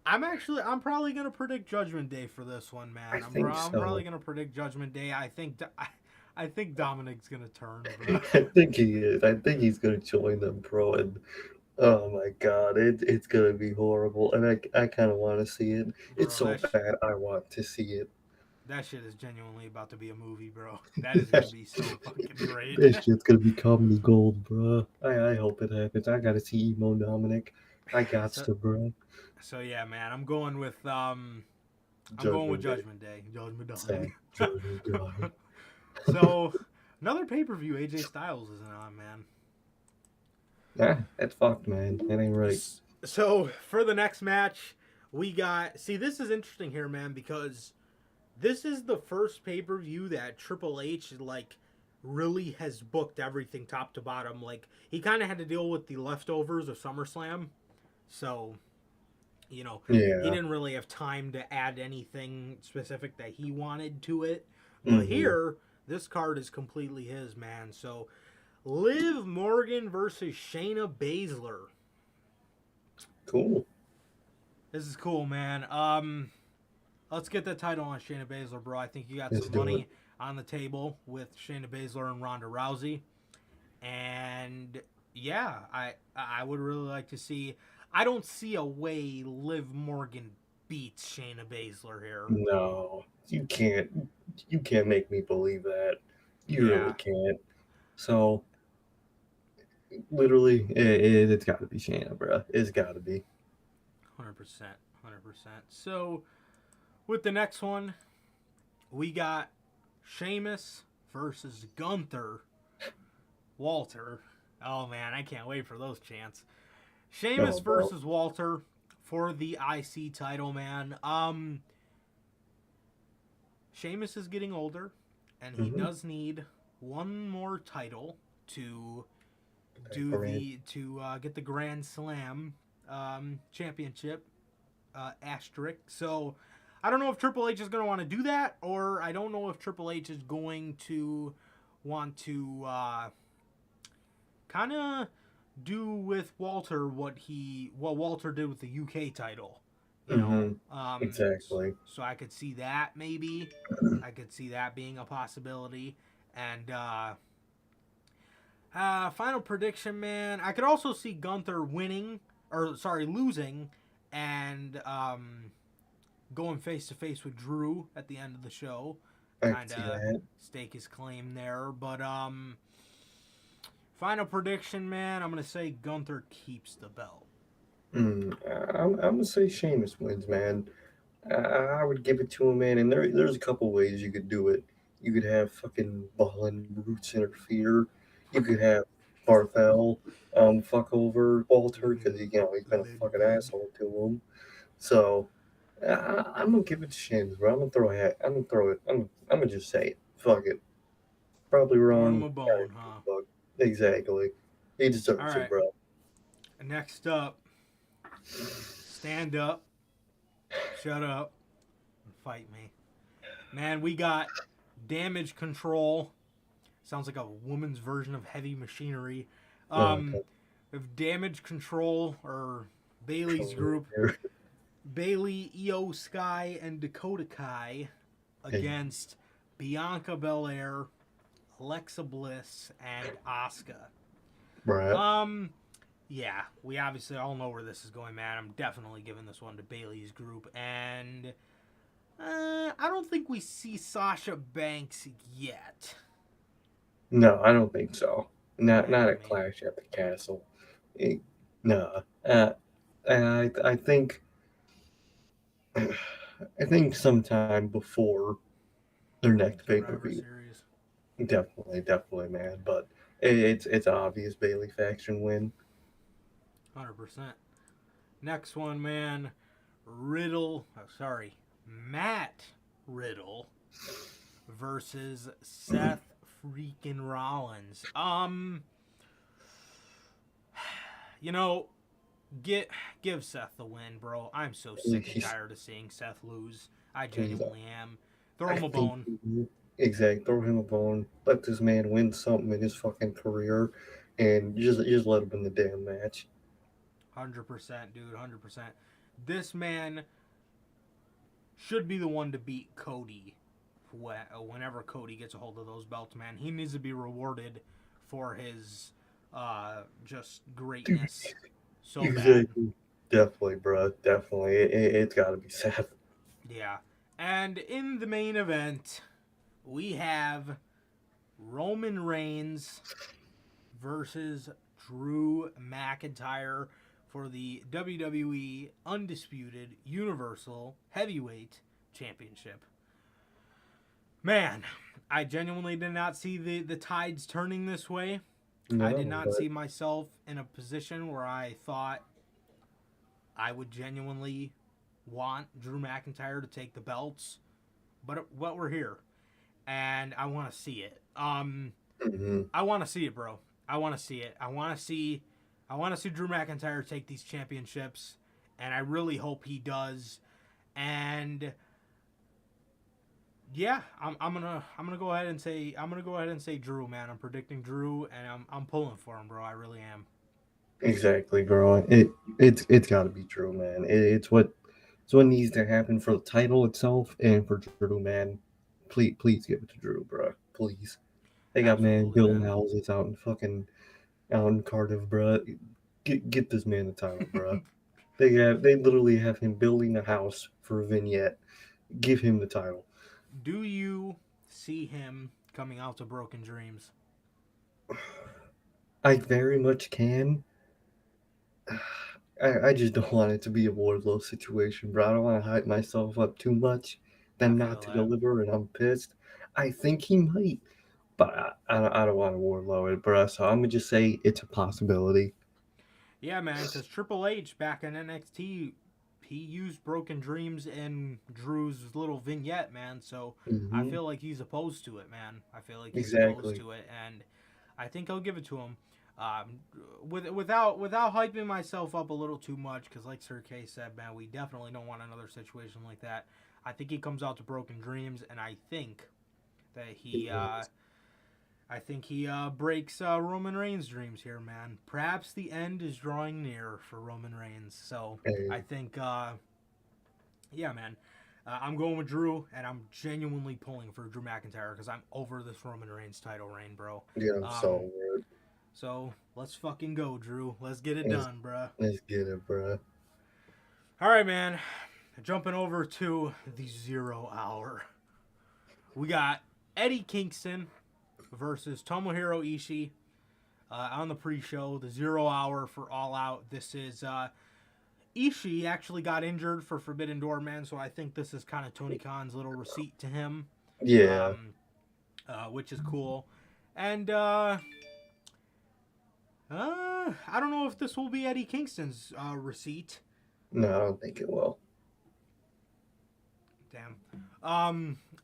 I'm probably gonna predict Judgment Day for this one, man. I'm probably gonna predict Judgment Day. I think Dominic's gonna turn. Bro. I think he is. I think he's gonna join them, bro. And oh my god, it's gonna be horrible. And I kind of want to see it. Bro, It's so bad. I want to see it. That shit is genuinely about to be a movie, bro. That is gonna be so fucking great. This shit's gonna be comedy gold, bro. I hope it happens. I gotta see Emo Dominic. I got to, bro. So yeah, man, I'm going with Judgment Day. Judgment Day. So another pay-per-view AJ Styles isn't on, man. Yeah, that's fucked, man. That ain't right. So for the next match, we got. See, this is interesting here, man, because this is the first pay-per-view that Triple H really has booked everything top to bottom. Like he kind of had to deal with the leftovers of SummerSlam, so he didn't really have time to add anything specific that he wanted to it. But here, this card is completely his, man. So Liv Morgan versus Shayna Baszler. Cool. This is cool, man. let's get the title on Shayna Baszler, bro. I think you got Let's some do it. money on the table with Shayna Baszler and Ronda Rousey. And yeah, I would really like to see. I don't see a way Liv Morgan beats Shayna Baszler here. No, you can't. You can't make me believe that. You really Yeah, can't. So, literally, it's got to be Shanna, bro. It's got to be. 100%, 100%. So with the next one, we got Sheamus versus Gunther Walter. Oh man, I can't wait for those chants. Sheamus No, bro. versus Walter for the IC title, man. Sheamus is getting older, and he Mm-hmm. does need one more title to Grand. get the Grand Slam championship asterisk. So I don't know if Triple H is going to want to do that, or I don't know if Triple H is going to want to kind of do with Walter what Walter did with the UK title. You know, Mm-hmm. Exactly. so I could see that maybe. I could see that being a possibility. And final prediction, man. I could also see Gunther winning, or sorry, losing, and going face to face with Drew at the end of the show. I can Kind see of that. stake his claim there. But final prediction, man. I'm gonna say Gunther keeps the belt. I'm gonna say Sheamus wins, man. I would give it to him, man. And there's a couple ways you could do it. You could have fucking Ballin Roots interfere. You could have Barthel fuck over Walter because he's been a fucking Ludwig. asshole to him. So I'm gonna give it to Sheamus, bro. I'm gonna throw a hat. I'm gonna throw it. I'm gonna just say it. Fuck it. Probably Throwing him wrong. a I don't bone, give huh? a fuck. Exactly. He All deserves it, right. bro. Next up, stand up, shut up, and fight me. Man, we got Damage Control. Sounds like a woman's version of Heavy Machinery. Okay. We have Damage Control, or Bailey's group. Career. Bailey, Io Sky, and Dakota Kai Hey, against Bianca Belair, Alexa Bliss, and Asuka. Brad. Yeah, we obviously all know where this is going, man. I'm definitely giving this one to Bailey's group, and I don't think we see Sasha Banks yet. No, I don't think so. Not Yeah, not I a mean, clash at the castle. Eh, no. I think I think sometime before their next pay per Survivor view. Series, Definitely, man. But it's obvious Bailey faction win. 100%. Next one, man. Riddle, Matt Riddle versus Seth freaking Rollins. You know, get give Seth the win, bro. I'm so sick and He's tired of seeing Seth lose. I he's genuinely am. Throw I him a think bone. exact. Throw him a bone. Let this man win something in his fucking career, and just let him win the damn match. 100%, dude. 100%. This man should be the one to beat Cody whenever Cody gets a hold of those belts, man. He needs to be rewarded for his just Dude, greatness so bad. exactly. Definitely, bro. Definitely. It's got to be Seth. Yeah. And in the main event, we have Roman Reigns versus Drew McIntyre for the WWE Undisputed Universal Heavyweight Championship. Man, I genuinely did not see the tides turning this way. I did No, not but see myself in a position where I thought I would genuinely want Drew McIntyre to take the belts. But we're here, and I want to see it. mhm. I want to see it, bro. I want to see it. I want to see Drew McIntyre take these championships, and I really hope he does. And yeah, I'm gonna go ahead and say Drew, man. I'm predicting Drew, and I'm pulling for him, bro. I really am. Exactly, bro. It's got to be true, man. It's what So it needs to happen for the title itself and for Drew, man. Please give it to Drew, bro. Please. They got man Absolutely, building man. houses out in Cardiff, bro. Get this man the title, bro. They literally have him building a house for a vignette. Give him the title. Do you see him coming out to Broken Dreams? I very much can. I just don't want it to be a Wardlow situation, bro. I don't want to hype myself up too much, I then not feel to that. deliver, and I'm pissed. I think he might, but I don't want to Wardlow it, bro. So I'm gonna just say it's a possibility. Yeah, man, because Triple H back in NXT, he used Broken Dreams in Drew's little vignette, man. So I Hmm. feel like he's opposed to it, man. I feel like he's opposed Exactly. to it, and I think I'll give it to him. Without hyping myself up a little too much, because like Sir K said, man, we definitely don't want another situation like that. I think he comes out to Broken Dreams, and that It he does. breaks Roman Reigns' dreams here, man. Perhaps the end is drawing near for Roman Reigns. So Hey, I think, yeah, man. I'm going with Drew, and I'm genuinely pulling for Drew McIntyre because I'm over this Roman Reigns title reign, bro. yeah, I'm so Um, good. so let's fucking go, Drew. Let's get it Let's done, bruh. let's get it, bro. All right, man. Jumping over to the 0 hour. We got Eddie Kingston versus Tomohiro Ishii on the pre-show, the 0 hour for All Out. This is Ishii actually got injured for Forbidden Door, man, so I think this is kind of Tony Khan's little receipt to him, Yeah. um, which is cool. And I don't know if this will be Eddie Kingston's receipt. No, I don't think it will. Damn.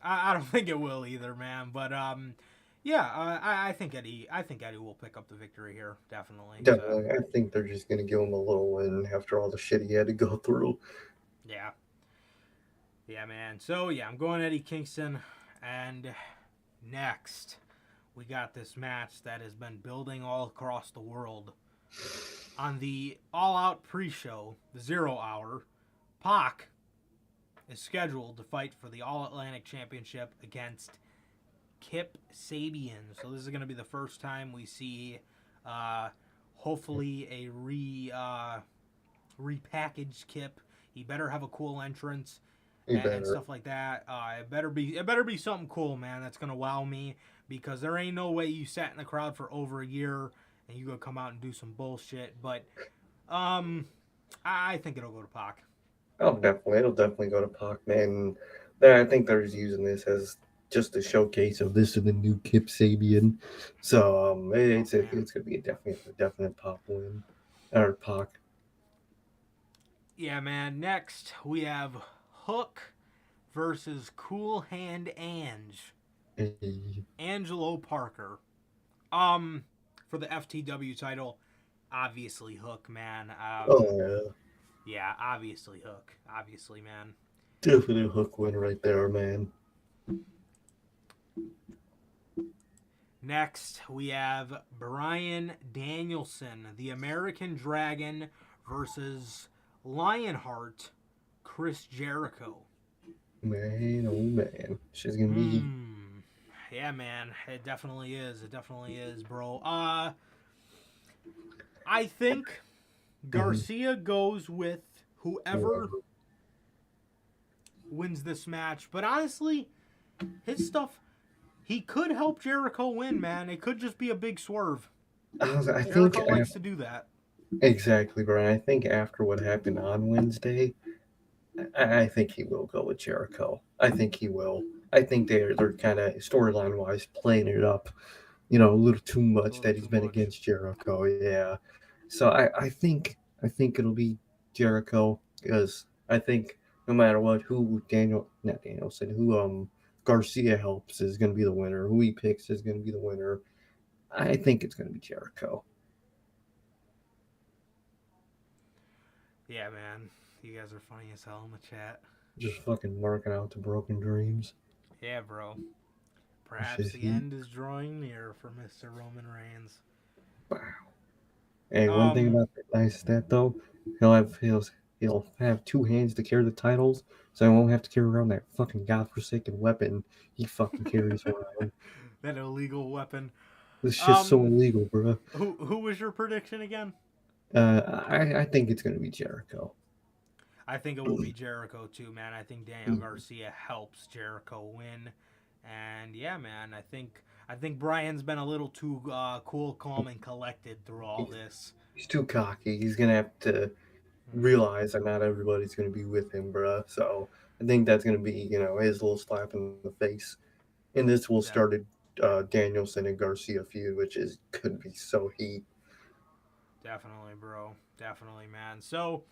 I don't think it will either, man. But yeah, I think Eddie will pick up the victory here, definitely. So Definitely. I think they're just gonna give him a little win after all the shit he had to go through. yeah, yeah, man. So yeah, I'm going Eddie Kingston, and next we got this match that has been building all across the world on the All Out pre-show, the 0 hour. Pac is scheduled to fight for the All Atlantic Championship against Kip Sabian. So this is going to be the first time we see, hopefully, a repackaged Kip. He better have a cool entrance You and better. stuff like that. It better be something cool, man. That's gonna wow me because there ain't no way you sat in the crowd for over a year and you gonna come out and do some bullshit. But um, I think it'll go to Pac. Oh, definitely. It'll definitely go to Pac, man. I think they're just using this as just a showcase of this is the new Kip Sabian. So Man, it's gonna be a definite pop win or Pac. yeah, man. Next we have Hook versus Cool Hand Ange. Hey. Angelo Parker. Um, for the FTW title, obviously Hook, man. Oh yeah, Yeah, obviously Hook. Obviously, man. definite Hook win right there, man. Next, we have Brian Danielson, the American Dragon, versus Lionheart, Chris Jericho. Man, oh man, she's gonna be heat. Hmm. Yeah, man. It definitely is. It definitely is, bro. I think Mhm. Garcia goes with whoever Whoever. wins this match. But honestly, his stuff, he could help Jericho win, man. It could just be a big swerve. I think Jericho likes to do that. exactly, Brian. I think after what happened on Wednesday, I think he will go with Jericho. I think he will. I think they're kind of storyline wise playing it up, a little too A much little that he's too been much. against Jericho. Yeah, so I think it'll be Jericho because I think no matter what, who Daniel not Danielson, who Garcia helps is going to be the winner. Who he picks is going to be the winner. I think it's going to be Jericho. Yeah, man. You guys are funny as hell in the chat. Just fucking marking out the broken dreams. Yeah, bro. It's Perhaps just the heat. end is drawing near for Mr. Roman Reigns. Wow. Hey, one thing Um, about that nice stat though, he'll have he'll he'll have two hands to carry the titles, so I won't have to carry around that fucking godforsaken weapon he fucking carries around. That illegal weapon. This shit's so Um, illegal, bro. who was your prediction again? I think it's gonna be Jericho. I think it will be Jericho too, man. I think Daniel Garcia helps Jericho win, and yeah, man. I think Brian's been a little too cool, calm, and collected through all this. He's too cocky. He's gonna have to realize that not everybody's gonna be with him, bro. So I think that's gonna be, his little slap in the face. And this will Def- start a Danielson and Garcia feud, which is could be so heat. Definitely, bro. Definitely, man. So,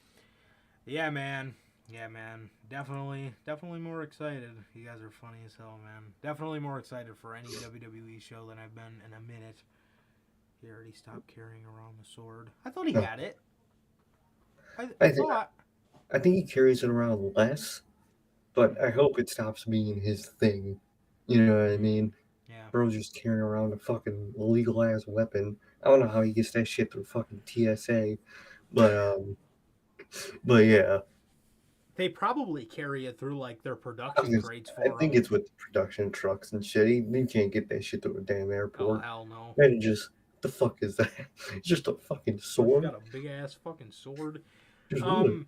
yeah, man. Yeah, man. Definitely more excited. You guys are funny as hell, man. Definitely more excited for any WWE show than I've been in a minute. He already stopped carrying around the sword. I thought he No, had it. I, I I think thought. I think he carries it around less, but I Mm, hope it stops being his thing. You know what I mm, mean? yeah. Bro's just carrying around a fucking illegal ass weapon. I don't know how he gets that shit through fucking TSA, but yeah, They probably carry it through like their I, was production gonna, crates I for think them. it's with the production trucks and shit. You can't get that shit through a damn Oh airport. hell no! And just the fuck is that? It's just a fucking He's sword. got a big ass fucking sword. Just wood. Um,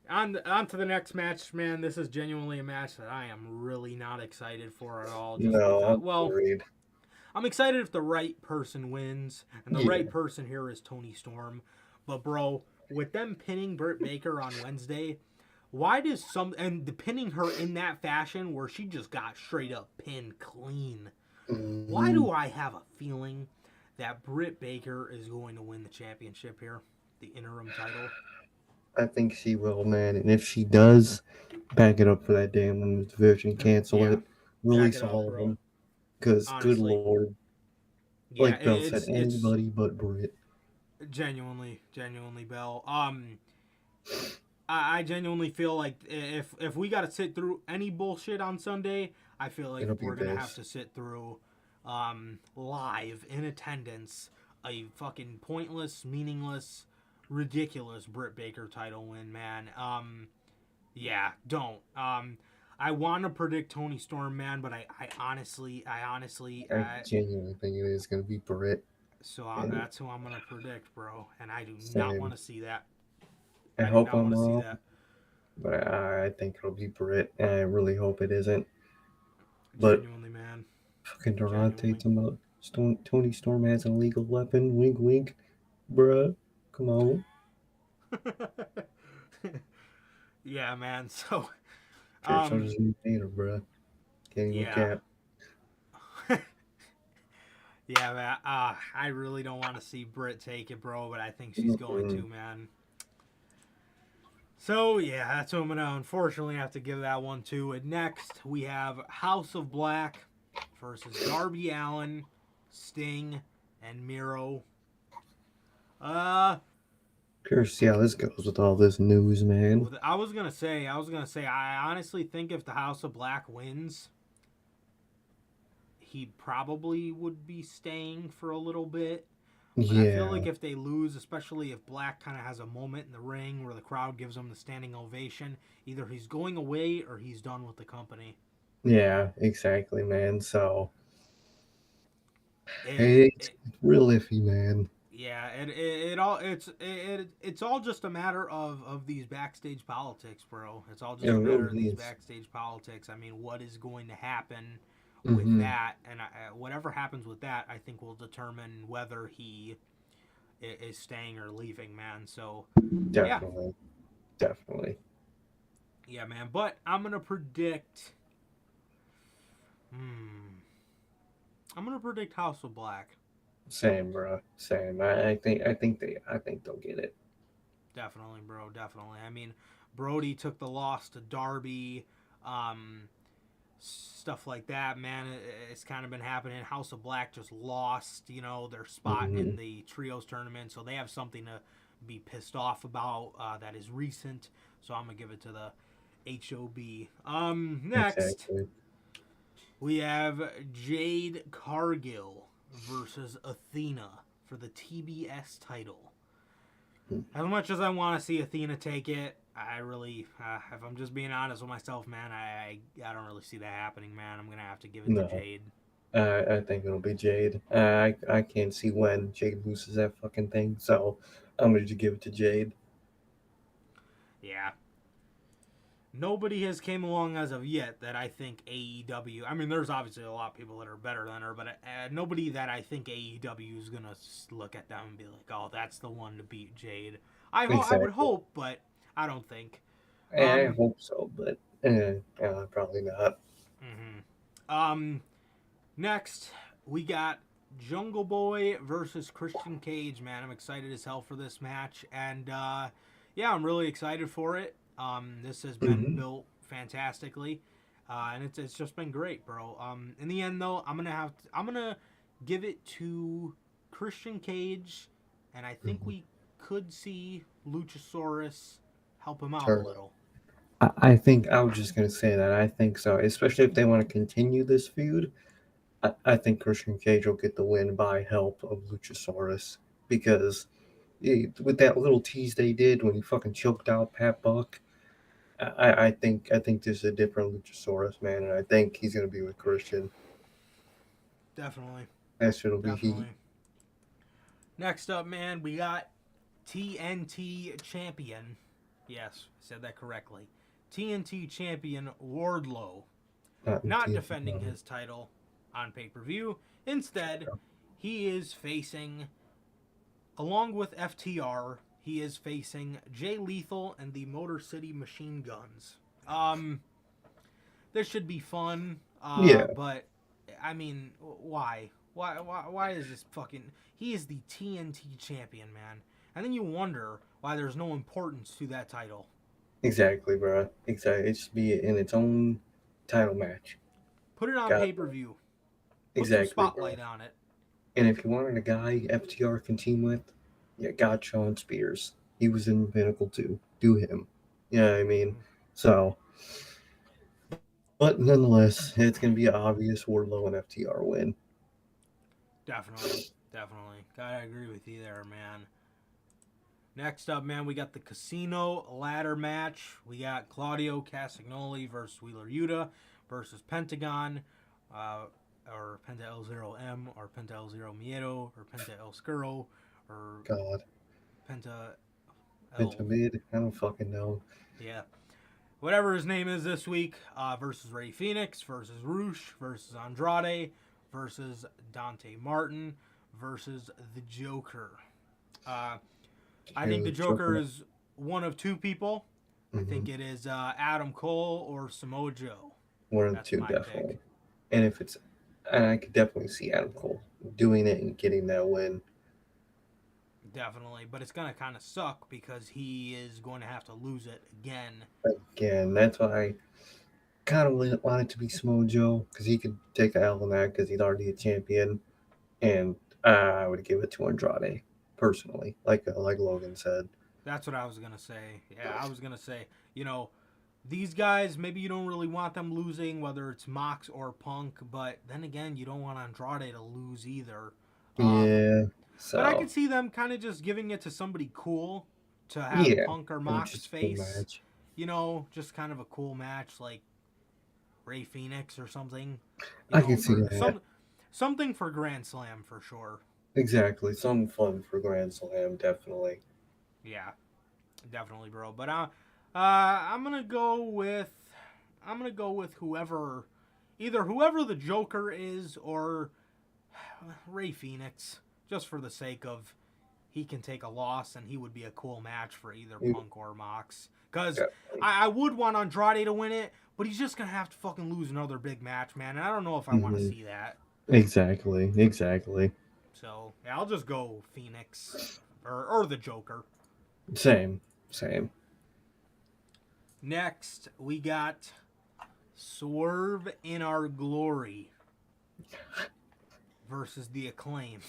on to the next match, man. This is genuinely a match that I am really not excited for at all. Just No, because, I'm well, worried. I'm excited if the right person wins, and the Yeah, right person here is Tony Storm. But bro, with them pinning Britt Baker on Wednesday, why does pinning her in that fashion where she just got straight up pinned clean? Why hmm do I have a feeling that Britt Baker is going to win the championship here, the interim title? I think she will, man. And if she does, back it up for that damn women's division. Cancel Yeah, it. back Release it up, all of bro. them. Because, good Honestly, lord, yeah, like Bell said, it's anybody but Britt. genuinely Bell. I genuinely feel like if we got to sit through any bullshit on Sunday, I feel like It'll be we're gonna have this. to sit through live in attendance a fucking pointless, meaningless, ridiculous Britt Baker title win, man. Yeah, don't. I want to predict Tony Storm, man, but I honestly, I genuinely think it is going to be Britt. And that's who I'm gonna predict, bro. And I do not want same. to see that. I I do hope not I'm want to see wrong, that. but I think it'll be Britt. And I really hope it isn't. But Genuinely, man. fucking Durante, Genuinely. talking about Tony Storm has an illegal weapon. Wink, wink. Bruh. Come on. Yeah, man. So, Sure, so um, does Vader, bruh. Can't even yeah, cap. yeah, man. I really don't want to see Britt take it, bro, but I think she's going Mm-mm. to, man. So yeah, that's what I'm gonna unfortunately have to give that one to. And next we have House of Black versus Darby Allin, Sting, and Miro. Uh, Curious to see how this goes with all this news, man. I was gonna say, I honestly think if the House of Black wins, he probably would be staying for a little bit. But I feel like Yeah, if they lose, especially if Black kind of has a moment in the ring where the crowd gives him the standing ovation, either he's going away or he's done with the company. yeah, exactly, man. So It, it's real iffy, man. yeah, it all it's all just a matter of these backstage politics, bro. It's all It just a matter of really these is. backstage politics. I mean, what is going to happen with Mm-hmm. that, and whatever happens with that, I think will determine whether he is staying or leaving, man. So, yeah, Definitely, definitely. yeah, man. But I'm gonna predict. Hmm. I'm gonna predict House of Black. Same, bro. Same. I think they'll get it. Definitely, bro. Definitely. I mean, Brody took the loss to Darby. Um, Stuff like that, man. It's kind of been happening. House of Black just lost, their spot Mm-hmm. in the trios tournament, so they have something to be pissed off about that is recent. So I'm gonna give it to the HOB. Next Exactly. we have Jade Cargill versus Athena for the TBS title. As much as I want to see Athena take it, I really, if I'm just being honest with myself, man, I don't really see that happening, man. I'm going to have to give it to No. Jade. I think it'll be Jade. I can't see when Jade loses that fucking thing, so I'm going to give it to Jade. Yeah. Nobody has came along as of yet that I think AEW. I mean, there's obviously a lot of people that are better than her, but nobody that I think AEW is gonna look at them and be like, "Oh, that's the one to beat Jade." I would hope, but I don't think. I hope so, but probably not. Mm-hmm. Next we got Jungle Boy versus Christian Cage. Man, I'm excited as hell for this match, and yeah, I'm really excited for it. This has been built fantastically, and it's just been great, bro. In the end, though, I'm gonna give it to Christian Cage, and I think we could see Luchasaurus help him out a little. I think I was just gonna say that. I think so, especially if they want to continue this feud. I think Christian Cage will get the win by help of Luchasaurus because with that little tease they did when he fucking choked out Pat Buck, I think this is a different Luchasaurus, man, and I think he's gonna be with Christian. Definitely, That shit'll be heat. definitely. Next up, man, we got TNT champion. Yes, I said that correctly. TNT champion Wardlow, not defending his title on pay-per-view. Instead, he is facing, along with FTR, he is facing Jay Lethal and the Motor City Machine Guns. This should be fun. Yeah. But I mean, why? Why is this fucking? He is the TNT champion, man. And then you wonder why there's no importance to that title. Exactly, bro. Exactly. It should be in its own title match. Put it on pay-per-view. Put Exactly, some spotlight bro. on it. And if you wanted a guy FTR can team with, you got Sean Spears. He was in Pinnacle too. Do him. Yeah, I mean, so. But nonetheless, it's going to be an obvious Wardlow and FTR win. Definitely. Gotta agree with you there, man. Next up, man, we got the Casino Ladder match. We got Claudio Castagnoli versus Wheeler Yuta versus Pentagon, or Penta L0M, or Penta L0 Miedo, or Penta El Scuro, or God. Penta Mid. I don't fucking know. Yeah. Whatever his name is this week, versus Rey Fenix, versus Roosh, versus Andrade, versus Dante Martin, versus the Joker. I think the Joker is one of two people. I think it is Adam Cole or Samoa Joe. One of the two, definitely. Pick. And I could definitely see Adam Cole doing it and getting that win. Definitely, but it's going to kind of suck because he is going to have to lose it again. That's why I kind of want it to be Samoa Joe because he could take an L on that because he's already a champion. And I would give it to Andrade, personally, like Logan said. That's what I was going to say. Yeah, I was going to say, these guys, maybe you don't really want them losing, whether it's Mox or Punk, but then again, you don't want Andrade to lose either. Yeah. So. But I could see them kind of just giving it to somebody cool to have Punk or Mox face. Just kind of a cool match like Rey Fenix or something. I can see that. Something for Grand Slam for sure. Exactly. Something fun for Grand Slam, definitely. Yeah. Definitely, bro. But I'm gonna go with whoever the Joker is or Rey Fenix. Just for the sake of he can take a loss and he would be a cool match for either Punk or Mox. Because I would want Andrade to win it, but he's just going to have to fucking lose another big match, man. And I don't know if I want to see that. Exactly. So, yeah, I'll just go Phoenix or the Joker. Same. Next, we got Swerve in Our Glory versus the Acclaimed.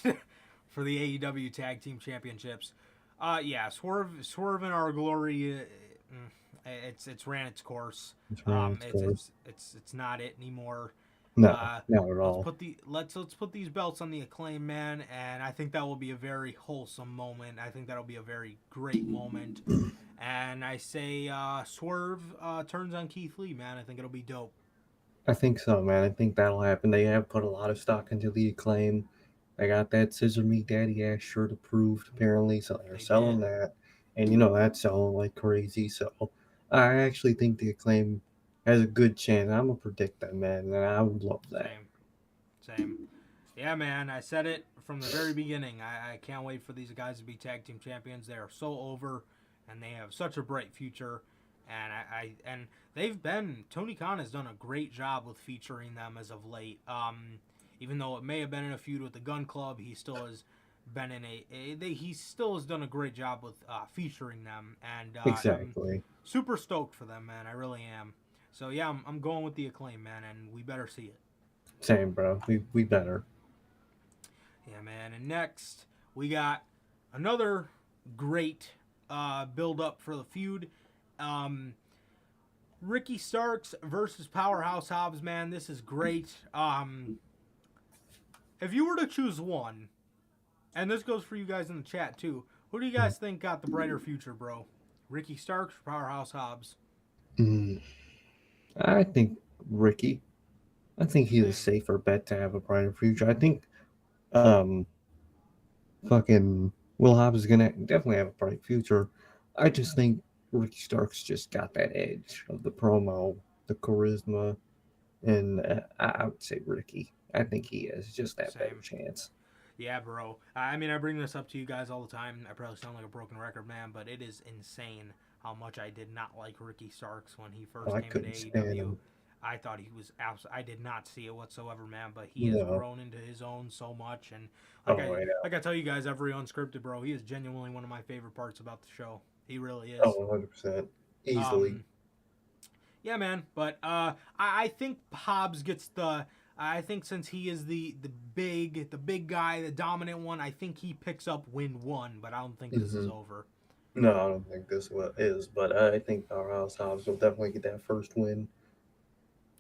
For the AEW Tag Team Championships. Swerve in Our Glory, it's ran its course. It's not it anymore. No, not at Let's all. put these belts on the Acclaim, man, and I think that will be a very wholesome moment. I think that'll be a very great moment. And I say Swerve turns on Keith Lee, man. I think it'll be dope. I think so, man. I think that'll happen. They have put a lot of stock into the Acclaim. They got that Scissor Me Daddy ass shirt approved, apparently, so they're They selling did. that. And you know that's selling like crazy. So I actually think the Acclaim has a good chance. I'm gonna predict that, man, and I would love that. Same. Yeah, man. I said it from the very beginning. I can't wait for these guys to be tag team champions. They are so over, and they have such a bright future. And and they've been Tony Khan has done a great job with featuring them as of late. Even though it may have been in a feud with the Gun Club, he still has been in he still has done a great job with featuring them. And Exactly. I'm super stoked for them, man. I really am. So yeah, I'm going with the Acclaim, man, and we better see it. Same, bro. We better. Yeah, man. And next, we got another great build up for the feud. Ricky Starks versus Powerhouse Hobbs, man. This is great. If you were to choose one, and this goes for you guys in the chat too, who do you guys think got the brighter future, bro? Ricky Starks or Powerhouse Hobbs? Mm, I think Ricky. I think he's a Same. safer bet to have a brighter future. I think um fucking Will Hobbs is gonna definitely have a bright future. I just think Ricky Starks just got that edge of the promo, the charisma, and I would say Ricky. I think he has just that better Same. chance. Yeah, bro. I mean, I bring this up to you guys all the time. I probably sound like a broken record, man, but it is insane how much I did not like Ricky Starks when he first I came into couldn't stand AEW. him. I thought he was I did not see it whatsoever, man. But he has No. grown into his own so much, and Oh, I know. like I tell you guys every unscripted, bro, he is genuinely one of my favorite parts about the show. He really Oh, is. 100%. Easily. Um, yeah, man. But I think Hobbs gets the. I think since he is the big guy, the dominant one, I think he picks up win one. But I don't think this is Hmm. over. No, I don't think this one is, but I think Powerhouse Hobbs will definitely get that first win.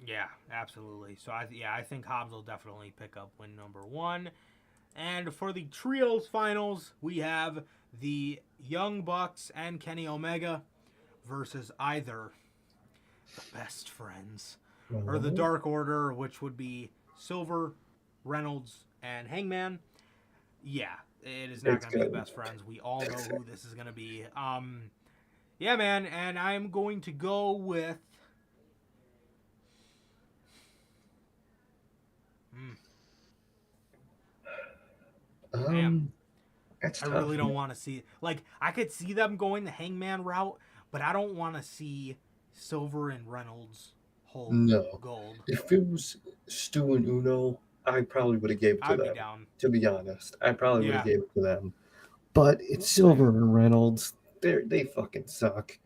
Yeah, absolutely. So I think Hobbs will definitely pick up win number one. And for the trios finals, we have the Young Bucks and Kenny Omega versus either the Best Friends or the Uh-huh. Dark Order, which would be Silver, Reynolds, and Hangman. Yeah, it is not It's going to be the good. Best Friends. We all know who this is going to be. Yeah, man, and I'm going to go with. Hmm, damn. That's I tough, really man. don't want to see. Like, I could see them going the Hangman route, but I don't want to see Silver and Reynolds hold No. gold. If it was Stu and Uno, I probably would have gave it to I'd be them. down. To be honest, I probably would have Yeah, gave it to them. But it's Silver same. and Reynolds. They fucking suck.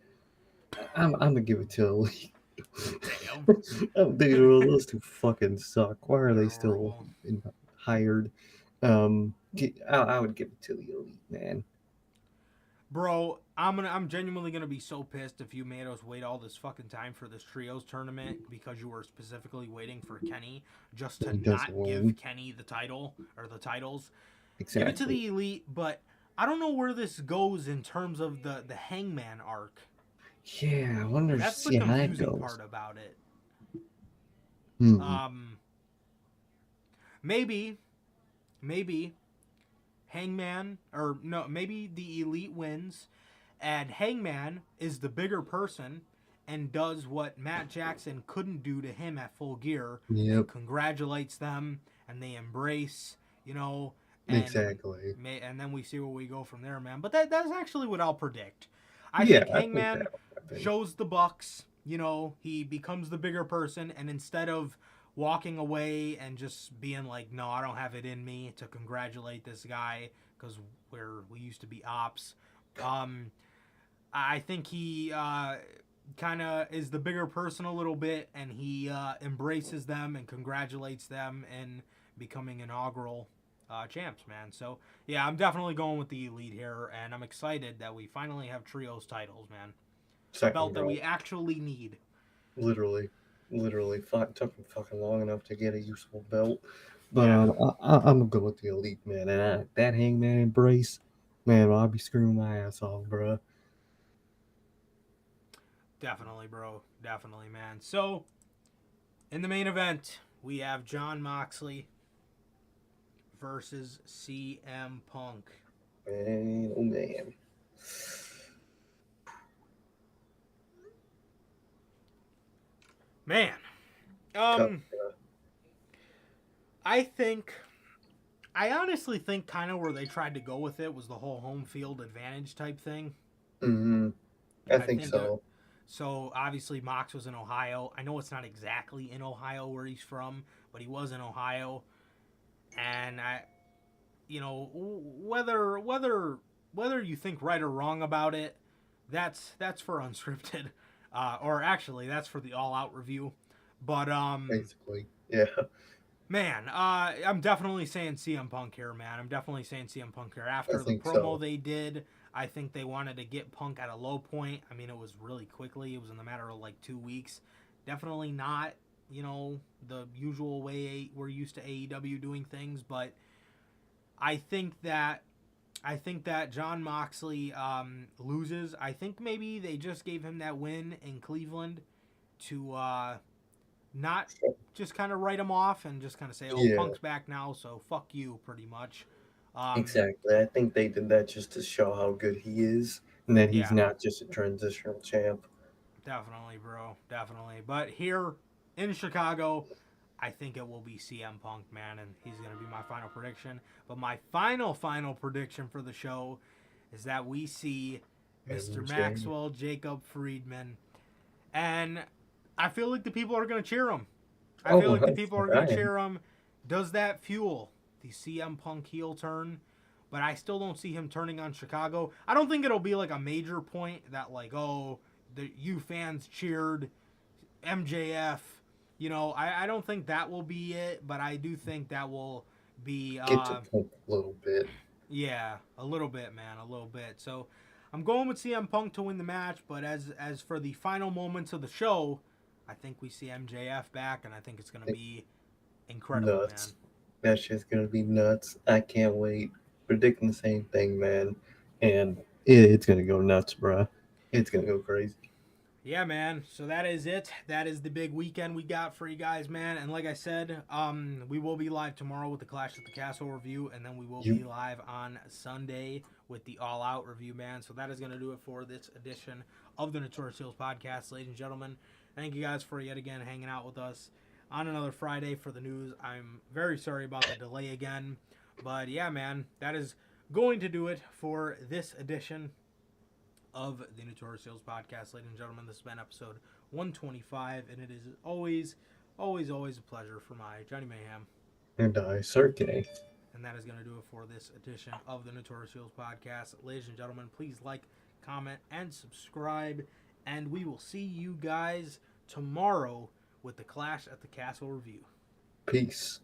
I'm gonna give it to Elite. Damn. Those two fucking suck. Why are They're they still horrible. hired? I would give it to the Elite, man. Bro, I'm genuinely gonna be so pissed if you made us wait all this fucking time for this trios tournament because you were specifically waiting for Kenny just to He doesn't not give win. Kenny the title or the titles. Give it to Exactly. the Elite, but I don't know where this goes in terms of the Hangman arc. Yeah, I wonder to That's the see how that confusing goes. part about it. Hmm. Um, maybe, maybe Hangman or no, maybe the Elite wins, and Hangman is the bigger person and does what Matt Jackson couldn't do to him at Full Gear and Yep. congratulates them and they embrace, and Exactly. and then we see where we go from there, man. But that's actually what I'll predict. I Yeah, think I think Hangman that'll happen. shows the Bucks, he becomes the bigger person, and instead of walking away and just being like, "No, I don't have it in me to congratulate this guy," because we used to be ops. Um, I think he kind of is the bigger person a little bit, and he embraces them and congratulates them in becoming inaugural champs, man. So yeah, I'm definitely going with the Elite here, and I'm excited that we finally have trios titles, man. The Second, belt that bro. we actually need. Literally. literally took him fucking long enough to get a useful belt. But Yeah, I'm gonna go with the Elite, man. And that Hangman embrace, man, I'll be screaming my ass off, bro. definitely, bro. Definitely, man. So, in the main event, we have Jon Moxley versus CM Punk. Man, oh man. Man, Tough. I think I honestly think kind of where they tried to go with it was the whole home field advantage type thing. Mm-hmm. I I think think so. so. Obviously, Mox was in Ohio. I know it's not exactly in Ohio where he's from, but he was in Ohio, and whether you think right or wrong about it, that's for unscripted, or actually that's for the all out review. But Basically. Yeah. man, I'm definitely saying CM Punk here, man. I'm definitely saying CM Punk here. I After the think promo so. they did, I think they wanted to get Punk at a low point. I mean, it was really quickly. It was in the matter of like 2 weeks. Definitely not, the usual way we're used to AEW doing things, but I think that Jon Moxley loses. I think maybe they just gave him that win in Cleveland to not just kind of write him off and just kind of say, "Oh, Yeah. Punk's back now, so fuck you," pretty much. Exactly. I think they did that just to show how good he is and that he's Yeah, not just a transitional champ. definitely, bro, definitely. But here in Chicago, I think it will be CM Punk, man, and he's gonna be my final prediction. But my final prediction for the show is that we see Mr. MJ. Maxwell Jacob Friedman, and I feel like the people are gonna cheer him. I feel Oh, like the that's people are gonna fine. cheer him. Does that fuel the CM Punk heel turn? But I still don't see him turning on Chicago. I don't think it'll be like a major point that like, oh, you fans cheered MJF. I don't think that will be it, but I do think that will be Get to Punk a little bit. yeah, a little bit, man, a little bit. So I'm going with CM Punk to win the match, but as for the final moments of the show, I think we see MJF back, and I think it's gonna be incredible, man. Nuts. That shit's gonna be nuts. I can't wait. Predicting the same thing, man. And it's gonna go nuts, bruh. It's gonna go crazy. Yeah, man. So that is it. That is the big weekend we got for you guys, man. And like I said, we will be live tomorrow with the Clash at the Castle review, and then we will be You live on Sunday with the All Out review, man. So that is going to do it for this edition of the Notorious Heels podcast, ladies and gentlemen. Thank you guys for yet again hanging out with us on another Friday for the news. I'm very sorry about the delay again, but yeah, man, that is going to do it for this edition of the Notorious Heels podcast, ladies and gentlemen. This has been episode 125, and it is always a pleasure for my Johnny Mayhem. and I, Cirque. And that is going to do it for this edition of the Notorious Heels podcast. Ladies and gentlemen, please like, comment, and subscribe. And we will see you guys tomorrow with the Clash at the Castle review. Peace.